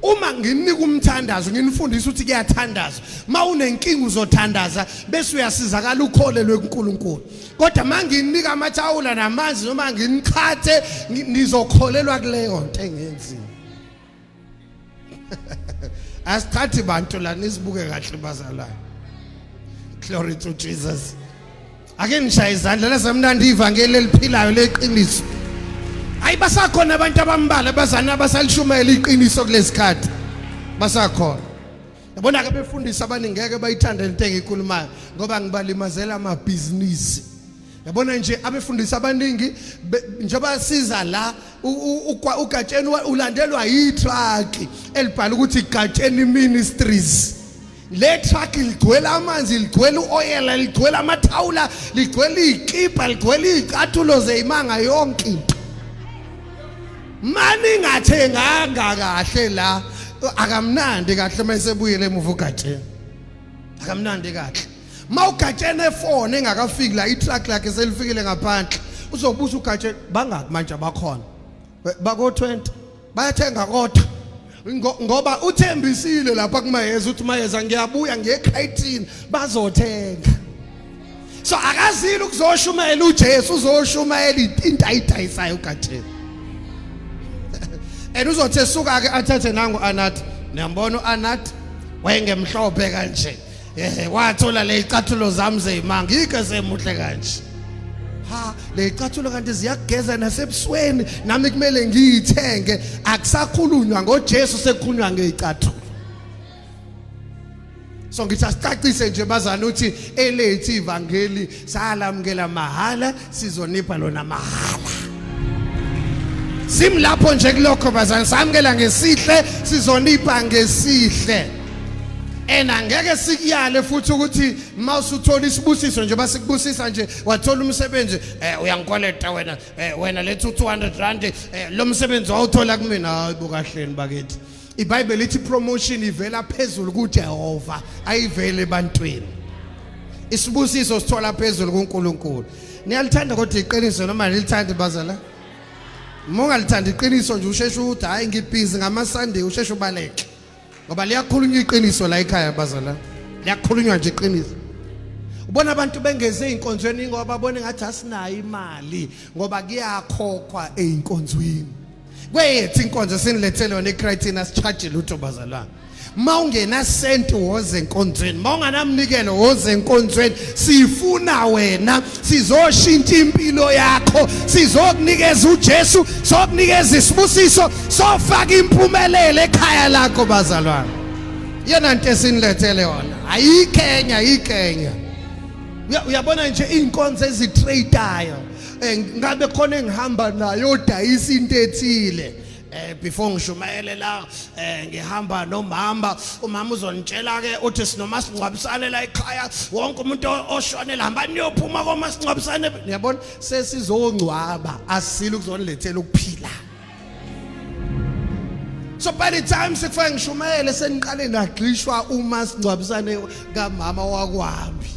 uma nginika umthandazo nginifundisa ukuthi kuyathandazwa mawunenkinga uzothandaza bese uyasizakala ukholelwe kuNkulunkulu kodwa manginika amathawula namanzi noma nginikhathe nizokholelwa kuleyo nto engenzini asithathi bantu la nisibuke kahle bazalwane glory to Jesus ake ngishaye izandla lesemnandi ivangeli eliphilayo leqiniso ayibasakhona abantu abambala bazana basalishumela iqiniso kulesikhathi basakhona yabona ke befundisa abaningi ngeke bayithande into engikhulumayo ngoba ngibalimazela amabhizinisi yabona nje abefundisa abaningi njengoba siza la uGatsheni ulandelwa yitruck elibhala ukuthi Gatsheni Ministries. Le truck ligcwele amanzi, ligcwele uoil, ligcwele amathawula, ligcwele izikipa, ligcwele izicathulo zeimanga yonke. Mani ngathenganga kahle la, akamnandi kahle masebuyele emuva uGatsheni. Akamnandi kahle. MawuGatsheni efone engakafiki la itruck lakhe selifikile ngaphandle. Uzobuza uGatsheni bangaki manje abakhona. Bako 20 bayathenga kodwa. Ngoba uthembisile lapha kumayeza uthi mayeza ngiyabuya ngeKritin bazothenga. So akazile ukuzoshumayela uJesu, uzoshumayela into ayidayisayo uGatsheni. Uzothe suka ke athathe nangu Anathi. Niyambona uAnathi wayengemhlophe kanje. Wathola le icathulo zami zeimanga ngike semuhle kanje. Ha le icathulo kanti ziyageza nasebusweni nami kumele ngiyithenge. Akusakhulunywa ngoJesu sekukhulunywa ngeicathulo. So ngithi asicacise nje bazana uthi elethi ivangeli salamukela mahala sizonipha lona mahala. Simlapho nje kulokho bazana samukela ngesihle sizonipha ngesihle. Angeke sikuyale futhi ukuthi mawusuthola isibusiso nje basikubusisa nje wathola umsebenzi uyangikwaleta wena lethu 200 rand lo msebenzi wawuthola kumina hayi bukahleni bakithi. iBhayibheli lithi promotion ivela phezulu kuJehova ayivele ebantwini. Isibusiso sithola phezulu kuNkulunkulu. Niyalithanda kodwa iqiniso noma nilithanda bazala? Mongalithanda iqiniso nje usheshe uthi hayi ngibhizi ngama Sunday usheshe ubaleke. Ngoba liyakhulunywa iqiniso la ekhaya bazala. Liyakhulunywa nje iqiniso. Ubona abantu bengeze inkonzweni ngoba babone ngathi asinayo imali ngoba kuyakhokhwa einkonzweni. Kwethu inkonzo sinilethele yona eKritin asicharge lutho bazalwana. Mawungena sent woze enkonzweni, mawnganamnikelo woze enkonzweni, sifuna wena sizoshintsha impilo yakho, sizokunikeza uJesu, sokunikeza isibusiso, sofaka impumelelo ekhaya lakho bazalwana. Yena into esinilethele yona ayikenya. Uyabona nje inkonzo ezitradeayo ngabe khona engihamba nayo dayisa into ethile. Before ngishumayele la ngihamba nomama, umama uzonitshela ke uthi sinomasingcwabisane la ekhaya, wonke umuntu oshonela hamba niyophuma komasingcwabisane. Niyabona sesizongcwaba asile ukuzonilethela ukuphila. So by the time sekufanele ngishumayele seniqale nagxishwa umasingcwabisane kamama wakwami.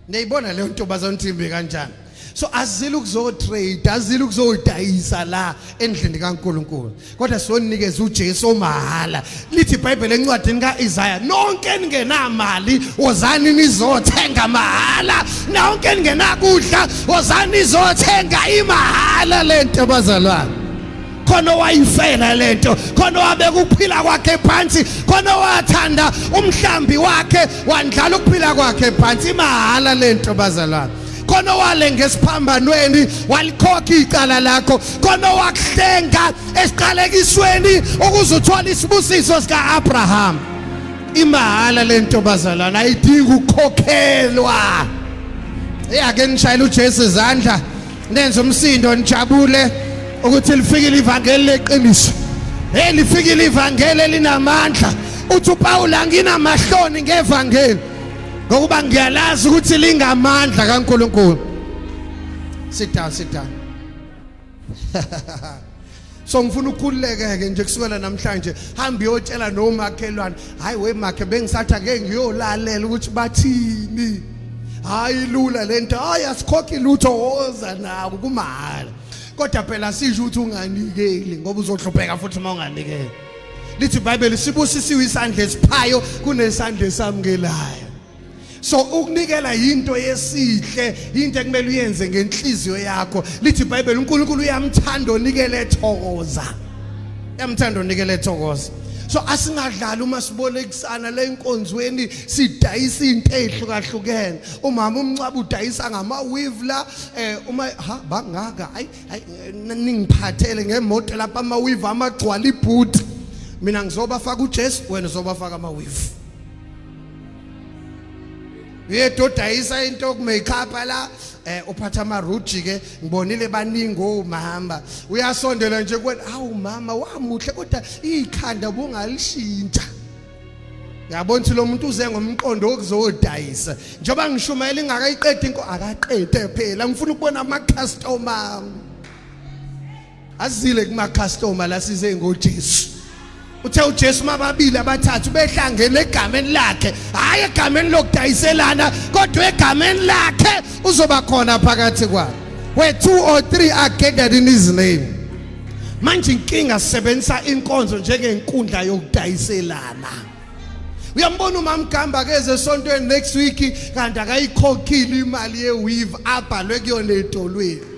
Niyibona le nto bazonthimbi kanjani? So azile ukuzotrade, azile ukuzodayisa la endlini kaNkulunkulu. Kodwa sonikeza uJesu omahala. Lithi iBhayibheli encwadini kaIsaya, nonke ningenamali wozani nizothenga mahala. Nonke ningenakudla wozani nizothenga imahala lento bazalwane. Khona wayifela lento, khona wabeka ukuphila kwakhe phansi, khona wathanda umhlambi wakhe wandlala ukuphila kwakhe phansi imahala lento bazalwane. Khona wale ngesiphambanweni walikhokha icala lakho, khona wakuhlenga esiqalekisweni ukuze uthole isibusiso sikaAbraham. Imahala lento bazalwana ayidingi ukukhokhelwa. Ake nishayile uJesu izandla nenze umsindo nijabule ukuthi lifikile ivangeli leqiniso. Lifikile ivangeli elinamandla. Uthi uPaul anginamahloni ngevangeli ngokuba ngiyalazi ukuthi lingamandla kaNkulunkulu. Sit down. So ngifuna ukukhululeka ke nje kusukela namhlanje hamba uyotshela nomakhelwane, hayi wemakhe bengisathi ake ngiyolalela ukuthi bathini. Hayi lula lento, hayi asikhokhi lutho woza naku kumahala. Kodwa phela sisho ukuthi unganikeli ngoba uzohlupheka futhi uma unganikeli. Lithi iBhayibheli sibusisiwe isandla esiphayo kunesandla esamukelayo. So ukunikela into yesihle, into ekumele uyenze ngenhliziyo yakho. Lithi iBhayibheli uNkulunkulu uyamthanda onikele ethokoza. Uyamthanda onikele ethokoza. So asingadlali uma sibolekisana la enkonzweni sidayisa into ezihlukahlukene. Umama umncaba udayisa ngama-weave la uma bangaka hayi ningiphathele ngemoto lapha ama-weave amagcwala ibhoot. Mina ngizobafaka uJesu, wena uzobafaka ama-weave. uyedodayisa into yokumake-up la uphatha amaruji ke ngibonile baningi omama uyasondela nje kwena hawu mama wamuhle kodwa ikhanda bungalishintsha yabona ukuthi lo muntu uze ngomqondo okuzodayisa njengoba ngishumayela ingakayiqedi inko akaqede phela ngifuna ukubona ama customer azile kuma customer la size ngoJesu uthe uJesu mababili abathathu behlangene egameni lakhe hayi egameni lokudayiselana kodwa egameni lakhe uzoba khona phakathi kwabo where 2 or 3 are gathered in his name manje inkinga sisebenzisa inkonzo njengenkundla yokudayiselana uyambona uMamgamba keze esontweni next week kanti akayikhokhile imali yeweave abhalwe kuyona edolweni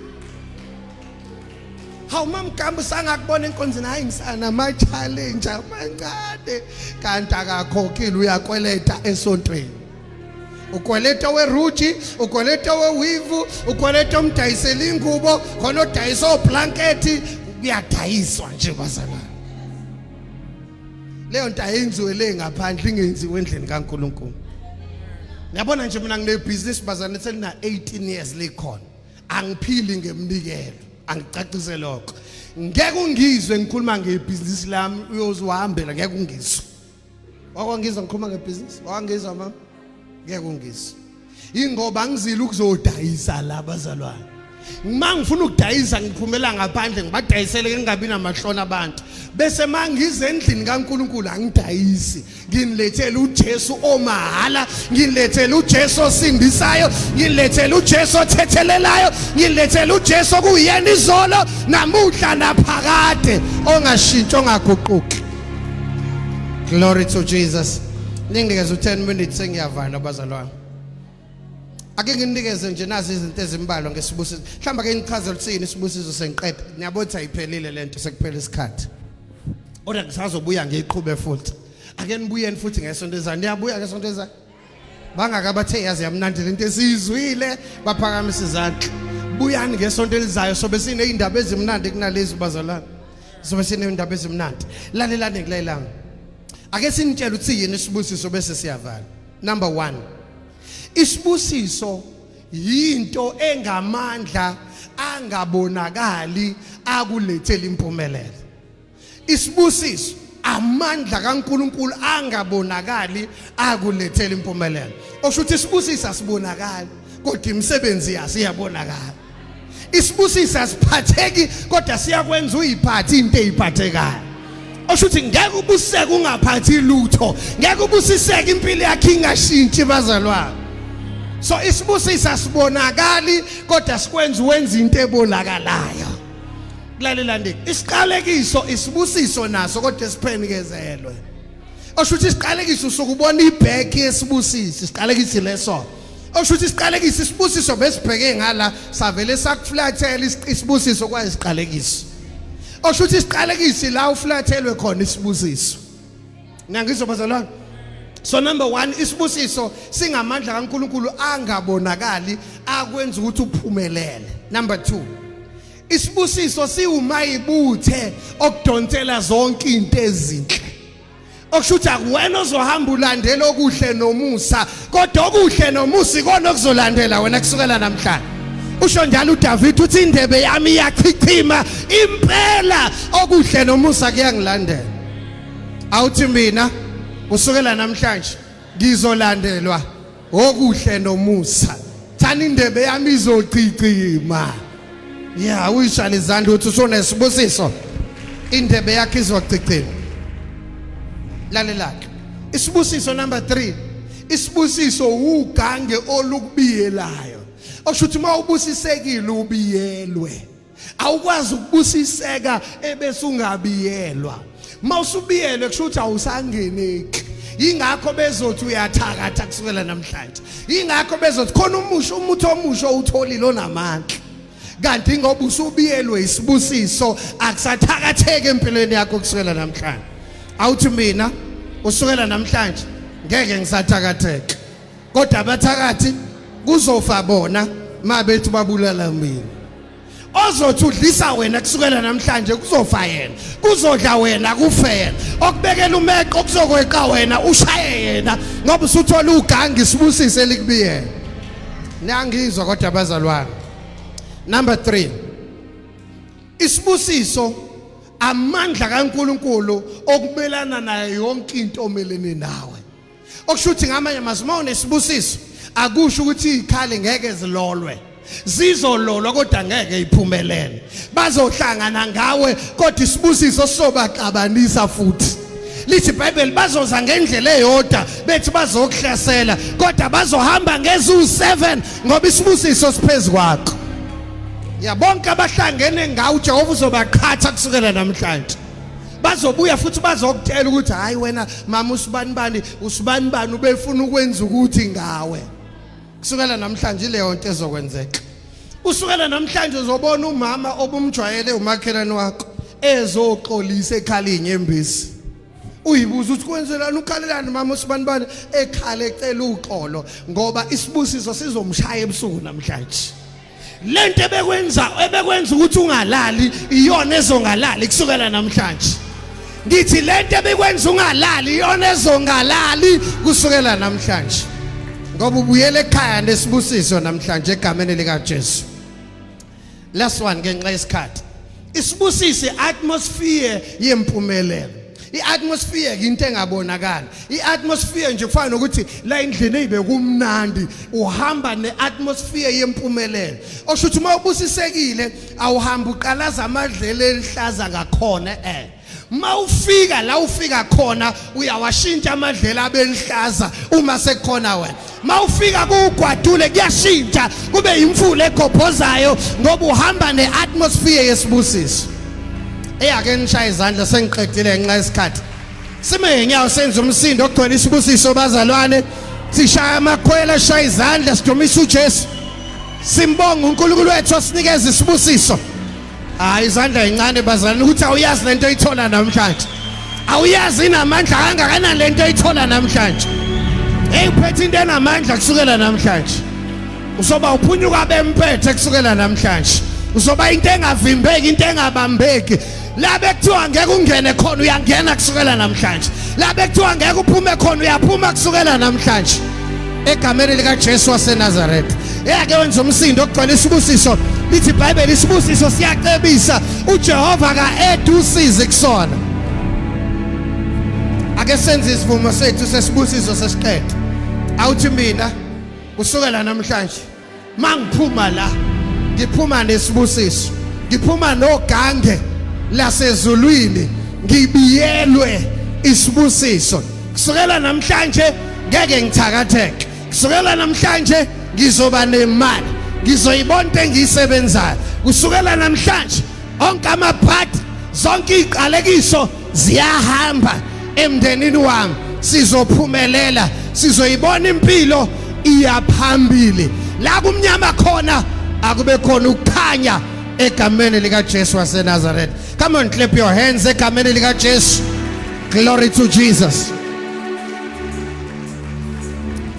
hawu Mamgamba sangakubona enkonzini hayi ngisana ama challenge amancane kanti akakhokhile uyakweleta esontweni ukweleta weruji ukweleta weweave ukweleta umdayisela ingubo khona odayisa oblanketi kuyadayiswa nje bazalwane leyo nto ayenziwe le ngaphandle ingenziwe endlini kaNkulunkulu ngiyabona nje mina ngine business bazalwane selina 18 years likhona angiphili ngemnikelo angicacise lokho ngeke ungizwe ngikhuluma ngebusiness lami uyozihambela ngeke ungizwe wakwangizwa ngikhuluma ngebusiness wangizwa mama ngeke ungizwe ingoba ngizile ukuzodayisa la bazalwane ngifuna ukudayisa ngiphumela ngaphandle ngibadayisele ke ngingabi namahlona abantu bese mangize endlini kaNkulunkulu angidayisi nginilethele uJesu omahala nginilethele uJesu osindisayo nginilethele uJesu othethelelayo nginilethele uJesu okuyena izolo namuhla naphakade ongashintsho ongaguquki glory to Jesus ningikeze u10 minutes sengiyavala bazalwane ake nginikeze nje nazi izinto ezimbalwa ngesibusiso mhlamba ke ngichazela uthini isibusiso sengiqeda niyabona ayiphelile lento sekuphela isikhathi oda ngisazobuya ngiqhube futhi ake nibuyeni futhi ngesonto ezayo niyabuya ngesonto ezayo bangaka bathe yazi yamnandi lento esizwile baphakamisa izandla buyani ngesonto elizayo sobe sine indaba ezimnandi kunalezi bazalwane sobe sine indaba ezimnandi lalelane ngilayelanga ake sinitshela uthi yini isibusiso bese siyavala number 1 isibusiso yinto engamandla angabonakali akulethela impumelelo isibusiso amandla kaNkulunkulu angabonakali akulethela impumelelo osho ukuthi isibusiso asibonakali kodwa imisebenzi yaso iyabonakala isibusiso asiphatheki kodwa siyakwenza uyiphathe into eziphathekayo osho ukuthi ngeke ubuseke ungaphathi lutho ngeke ubusiseke impilo yakhe ingashintshi bazalwane so isibusiso asibonakali kodwa sikwenza wenza into ebonakalayo kulalela ndini isiqalekiso isibusiso naso kodwa siphenikezele osho ukuthi isiqalekiso sokubona iback yesibusiso isiqalekiso leso osho ukuthi isiqalekiso isibusiso besibheke ngala savele sakuflathela isibusiso kwa isiqalekiso osho ukuthi isiqalekiso la uflathelwe khona isibusiso ngiyangizobazalwana so number 1 isibusiso singamandla kaNkulunkulu angabonakali akwenza ukuthi uphumelele number 2 isibusiso siwumayibuthe okudonsela zonke izinto ezinhle okushuthi akuwena ozohamba ulandela okuhle nomusa kodwa okuhle nomusa ikona okuzolandela wena kusukela namhlanje usho njalo uDavid uthi indebe yami iyachichima impela okuhle nomusa kuyangilandela awuthi mina usukela namhlanje ngizolandelwa okuhle nomusa thana indebe yami izochichima yeah uyishala izandla uthi usunesibusiso indebe yakhe izochichima lalelake isibusiso number 3 isibusiso ugange olukubiyelayo osho ukuthi mawubusisekile ubiyelwe awukwazi ukubusiseka ebese ungabiyelwa mawusubiyelwe kusho ukuthi awusangeneki ingakho bezothi uyathakatha kusukela namhlanje ingakho bezothi khona umuthi omusha utholile onamandla kanti ngoba usubiyelwe isibusiso akusathakatheke empilweni yakho kusukela namhlanje awuthi mina usukela namhlanje ngeke ngisathakatheke kodwa abathakathi kuzofa bona mabethi babulala mina ozothi udlisa wena kusukela namhlanje kuzofa yena kuzodla wena kufe yena okubekela umeqo kuzokweqa wena ushaye yena ngoba usuthola ugangi sibusise likubiyena niyangizwa kodwa abazalwane. Number 3, isibusiso amandla kaNkuluNkulu okubelana nayo yonke into omelene nawe. Okusho ukuthi ngamanye amazwi unesibusiso akusho ukuthi izikhali ngeke zilolwe. Zizololwa kodwa ngeke iphumelele. Bazohlangana ngawe kodwa isibusiso sizobaxabanisa futhi. Lithi iBhayibheli bazoza ngendlela eyodwa bethi bazokuhlasela kodwa bazohamba ngezu7 ngoba isibusiso siphezulu kwakho. Yabonke abahlangene ngawe uJehova uzobaqhatha kusukela namhlanje. Bazobuya futhi bazokutshela ukuthi hayi wena mama usibani ubefuna ukwenza ukuthi ngawe. Kusukela namhlanje leyo nto ezokwenzeka. Usukela namhlanje uzobona umama obumjwayele umakhelwane wakho ezoxolisa ekhala inyembezi. Uyibuza ukuthi kwenzelani ukhalelani mama usibani ekhala ecela uxolo ngoba isibusiso sizomshaya ebusuku namhlanje. Lento ebekwenza ukuthi ungalali iyona ezongalali kusukela namhlanje. Ngithi lento ebekwenza ungalali iyona ezongalali kusukela namhlanje. Ngoba ubuyele ekhaya nesibusiso namhlanje egameni lika Jesu. Last one ngenxa yesikhathi. Isibusisi atmosphere yempumelelo. I-atmosphere into engabonakala. I-atmosphere nje kufana nokuthi la indlela eyibekumnandi uhamba ne-atmosphere yempumelelo. Osho ukuthi uma ubusisekile awuhamba uqalaza amadlela elihlaza ngakhona Mawufika la ufika khona uyawashintsha amadlela abelihlaza uma sekukhona wena. Mawufika kugwadule kuyashintsha kube imfula egobhozayo ngoba uhamba neatmosphere yesibusiso. Eyake nishaya izandla sengiqedile ngenxa yesikhathi. Sime ngenyawo senza umsindo ogcwele isibusiso bazalwane. Sishaya amakhwela shaya izandla sidumisa uJesu. Simbonga uNkulunkulu wethu osinikeza isibusiso. Izandla ezincane bazalwane ukuthi awuyazi lento oyithola namhlanje. Awuyazi inamandla kangakanani lento oyithola namhlanje. Uphethe into enamandla kusukela namhlanje. Usoba uphunyuka bemphethe kusukela namhlanje. Usoba into engavimbeki into engabambeki. La bekuthiwa ngeke ungene khona uyangena kusukela namhlanje. La bekuthiwa ngeke uphume khona uyaphuma kusukela namhlanje. Egameni lika Jesu waseNazaretha. Eyake wenza umsindo ogcwele isibusiso. Lithi iBhayibheli isibusiso siyacebisa uJehova kaEdusize kusona. Ake senze isivumo sethu sesibusiso sesiqede. Awuthi mina kusukela namhlanje mangiphuma la ngiphuma nesibusiso. Ngiphuma nogange lasezulwini ngibiyelwe isibusiso. Kusukela namhlanje ngeke ngithakatheke. Kusukela namhlanje ngizoba nemali. Ngizoyibona into engiyisebenzayo. Kusukela namhlanje onke amabhadi zonke iziqalekiso ziyahamba emndenini wami. Sizophumelela. Sizoyibona impilo iyaphambili. La kumnyama khona akube khona ukukhanya egameni lika Jesu waseNazaretha. Come on, clap your hands egameni lika Jesu. Glory to Jesus.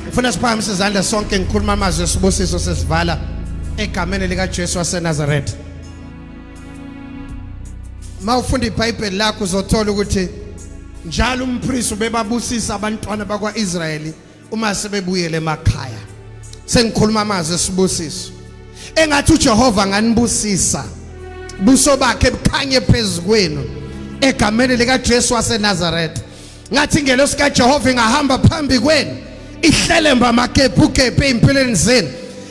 Ufuna siphakamisa izandla sonke ngikhuluma amazwi esibusiso sesivala egameni lika Jesu waseNazaretha. Mawufunda iBhayibheli lakho uzothola ukuthi njalo umpriest ubebabusisa abantwana bakwaIsrayeli uma sebebuyele emakhaya. Sengikhuluma amazwi esibusiso. Engathi uJehova nganibusisa. Buso bakhe bukhanye phezukwenu egameni lika Jesu waseNazaretha. Ngathi ngelosi kaJehova ingahamba phambi kwenu. Ihlelemba amagebhugebhe empilweni zenu.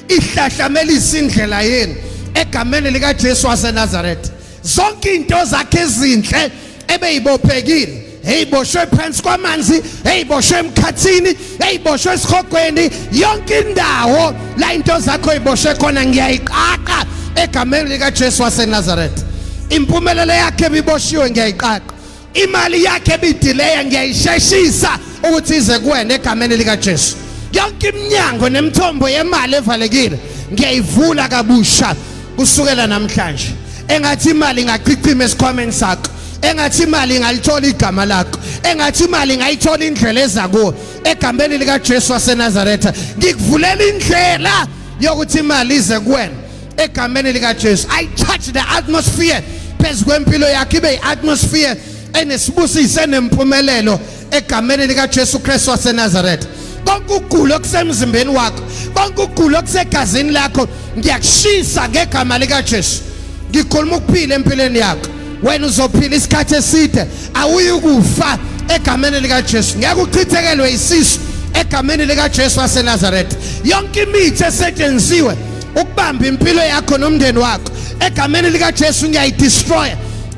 Ihlahlamela indlela yenu egameni lika Jesu waseNazaretha. Zonke into zakhe ezinhle ebeyibophekile eyiboshwe phansi kwamanzi eyiboshwe emkhathini eyiboshwe esikhogweni yonke indawo la into zakho eyiboshwe khona ngiyayiqaqa egameni lika Jesu waseNazaretha. Impumelelo yakhe biboshiwe ngiyayiqaqa. Imali yakhe bidileya ngiyayisheshisa ukuthi ize kuwena egameni lika Jesu. Yonke iminyango nemithombo yemali evalekile ngiyayivula kabusha kusukela namhlanje. Engathi imali ingaqhiqhima esikhwameni sakho. Engathi imali ingalithola igama lakho. Engathi imali ingayithola indlela ezakuwo egameni lika Jesu waseNazaretha. Ngikuvulela indlela yokuthi imali ize kuwena egameni lika Jesu. I touch the atmosphere phezu kwempilo yakhe ibe atmosphere enesibusiso enempumelelo egameni lika Jesu Kristu waseNazaretha. Konke ukugula okusemzimbeni wakho, konke ukugula okusegazini lakho, ngiyakushisa ngegama lika Jesu. Ngikhuluma ukuphila empilweni yakho. Wena uzophila isikhathi eside, awuyi ukufa egameni lika Jesu. Ngeke uchithekelwe isisu egameni lika Jesu waseNazaretha. Yonke imithi esetshenzisiwe ukubamba impilo yakho nomndeni wakho egameni lika Jesu ngiyayidestroy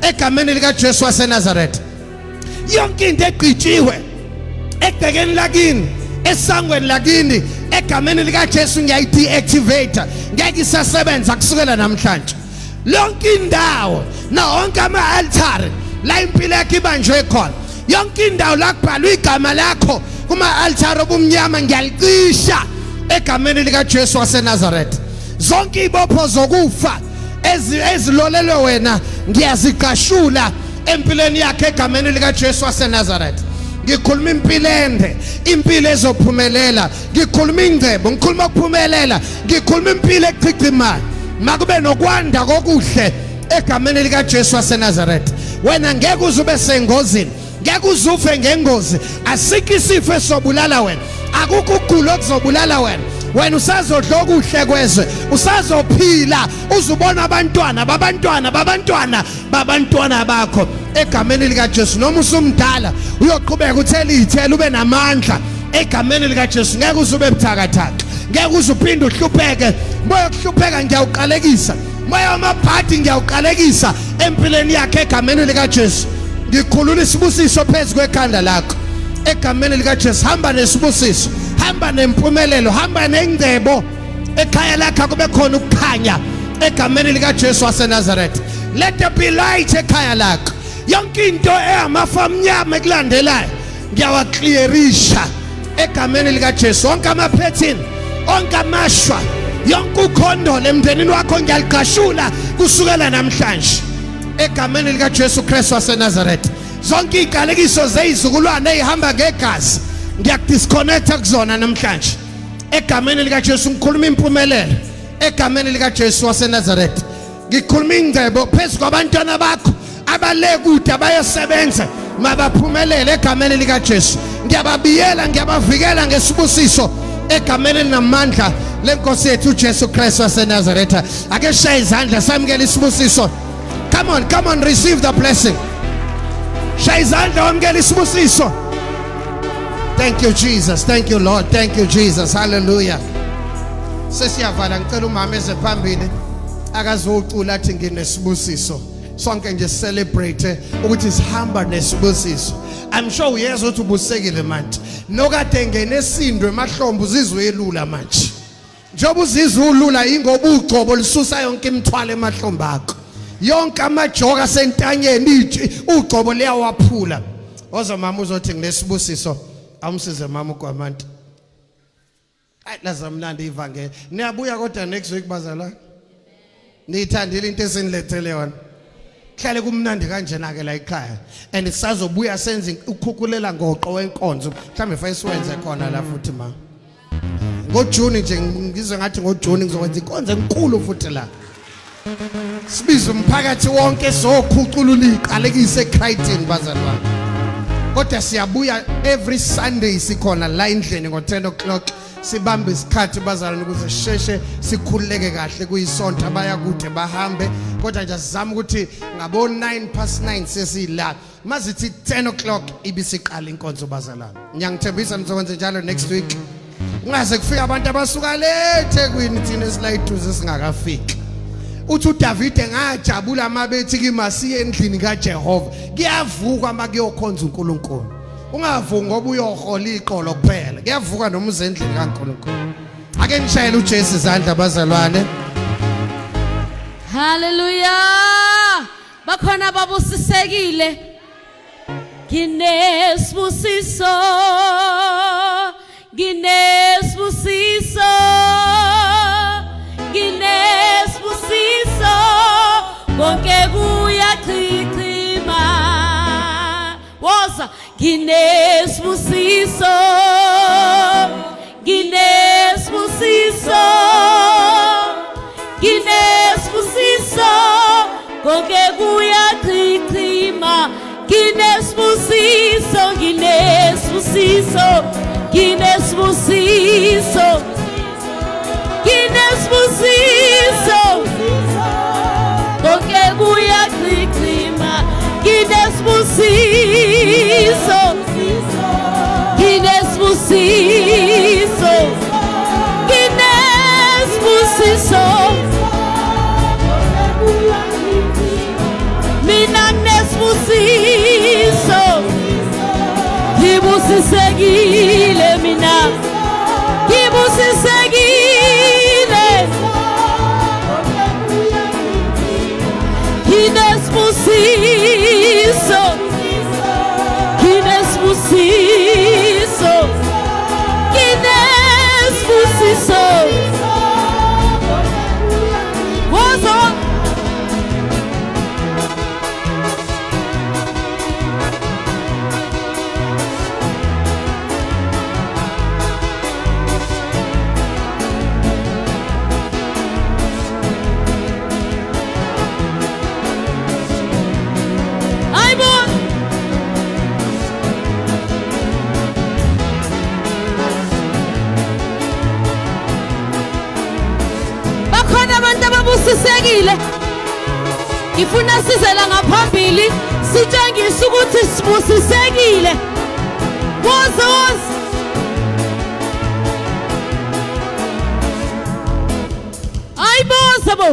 egameni lika Jesu waseNazaretha. Yonke into egqitshiwe ekubhekeni lakini esangweni lakini egameni lika Jesu ngiyayideactivate, ngeke isasebenza kusukela namhlanje. Lonke indawo na onke ama-altar la impilo yakho ibanjwe khona, yonke indawo la kubhalwe igama lakho kuma-altar obumnyama ngiyalicisha egameni lika Jesu waseNazaretha. Zonke ibopho zokufa ezilolelwe wena ngiyaziqashula empilweni yakhe egameni lika Jesu waseNazaretha. Ngikhuluma impilo ende, impilo ezophumelela. Ngikhuluma ingcebo, ngikhuluma ukuphumelela. Ngikhuluma impilo echichimayo. Makube nokwanda kokuhle egameni lika Jesu waseNazaretha. Wena ngeke uzube sengozini, ngeke uzufe ngengozi. Asikho isifo esobulala wena, akukho ukugula okuzobulala wena. Wena usazodla okuhle kwezwe, usazophila, uzubona abantwana babantwana bakho egameni lika Jesu. Noma usumdala uyoqhubeka uthela izithelo ube namandla egameni lika Jesu. Ngeke uzube buthakathaka, ngeke uzuphinde uhlupheke. Moya okuhlupheka ngiyawuqalekisa, moya wamabhadi ngiyawuqalekisa empilweni yakhe egameni lika Jesu. Ngikhulula isibusiso phezu kwekhanda lakho egameni lika Jesu. Hamba nesibusiso, hamba nempumelelo, hamba nengcebo. Ekhaya lakho kube khona ukukhanya egameni lika Jesu waseNazaretha. Let there be light ekhaya lakho. Yonke into eyamafa amnyama ekulandelayo ngiyawaclearisha egameni lika Jesu. Onke amaphethini, onke amashwa, yonke ukhondolo emndenini wakho ngiyaliqashula kusukela namhlanje egameni lika Jesu Kristu waseNazaretha. Zonke iziqalekiso zezizukulwane ezihamba ngegazi ngiyakudisconnecta kuzona namhlanje egameni lika Jesu. Ngikhuluma impumelelo egameni lika Jesu waseNazaretha. Ngikhuluma ingcebo phezu kwabantwana bakho abalekude abayosebenza, mabaphumelele egameni lika Jesu. Ngiyababiyela, ngiyabavikela ngesibusiso egameni elinamandla lenkosi yethu uJesu Kristu waseNazaretha. Ake shaye izandla samukela isibusiso. Come on, receive the blessing. Shaye izandla wamukela isibusiso. Thank you Jesus, thank you Lord, thank you Jesus, hallelujah. Sesiyavala, ngicela umama eze phambili akazocula athi nginesibusiso. Sonke nje celebrate ukuthi sihamba nesibusiso. I'm sure uyezwa ukuthi ubusekile manje. Nokade ngenesindwe emahlombe uzizwe elula manje. Njengoba uzizwe ulula ingoba ugcobo lisusa yonke imithwalo emahlombe akho. Yonke amajoka sentanyeni ugcobo liyawaphula. Oza mama uzothi nginesibusiso. Awumsize mama uGwamanti. Lazamnandi ivangeli. Niyabuya kodwa next week bazalwane. Niyithandile into esinilethele yona. Hlale kumnandi kanjena ke la ekhaya. And sisazobuya senze ukukhukulela ngoqo wenkonzo. Mhlambe fayisiwenze khona la futhi ma. NgoJune nje ngizwe ngathi ngoJune ngizokwenza inkonzo enkulu futhi la. Sibiza umphakathi wonke sokhuculula iqalekise eCrichton bazalwane. Kodwa siyabuya every Sunday sikhona la endlini ngo10 o'clock. Sibambe isikhathi bazalwane ukuze sheshe sikhululeke kahle kuyisonto abaya kude bahambe. Kodwa nje sizama ukuthi ngabo 9:09 sesila. Mazithi 10 o'clock ibisiqala inkonzo bazalwane. Ngiyangithembisa ngizokwenza njalo next week. Ungaze kufika abantu abasuka lethe kwini thina esilayithuze singakafiki. Uthi uDavid ngajabula mabethi kimasiye endlini kaJehova. Kuyavuka makuyokhonza uNkulunkulu. Ungavuki ngoba uyohola iqolo kuphela. Kuyavuka noma uze endlini kaNkulunkulu. Ake nishayele uJesu izandla bazalwane. Hallelujah. Bakhona babusisekile. Nginesibusiso. Nginesibusiso. Nginesibusiso. Konke kuyachichima. Woza nginesibusiso. Nginesibusiso. Nginesibusiso. Kinesibusiso, kinesibusiso, kinesibusiso, konke kuyachicima. Kinesibusiso, kinesibusiso, kinesibusiso, mina nesibusiso. Ngibusisekile mina, ngibusisekile. Kinesibusiso, kinesibusiso, kinesibusiso. Woza. Sisekile ngifuna sizela ngaphambili sitshengisa ukuthi sibusisekile. Woza woza. Ayiboza bo.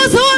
woza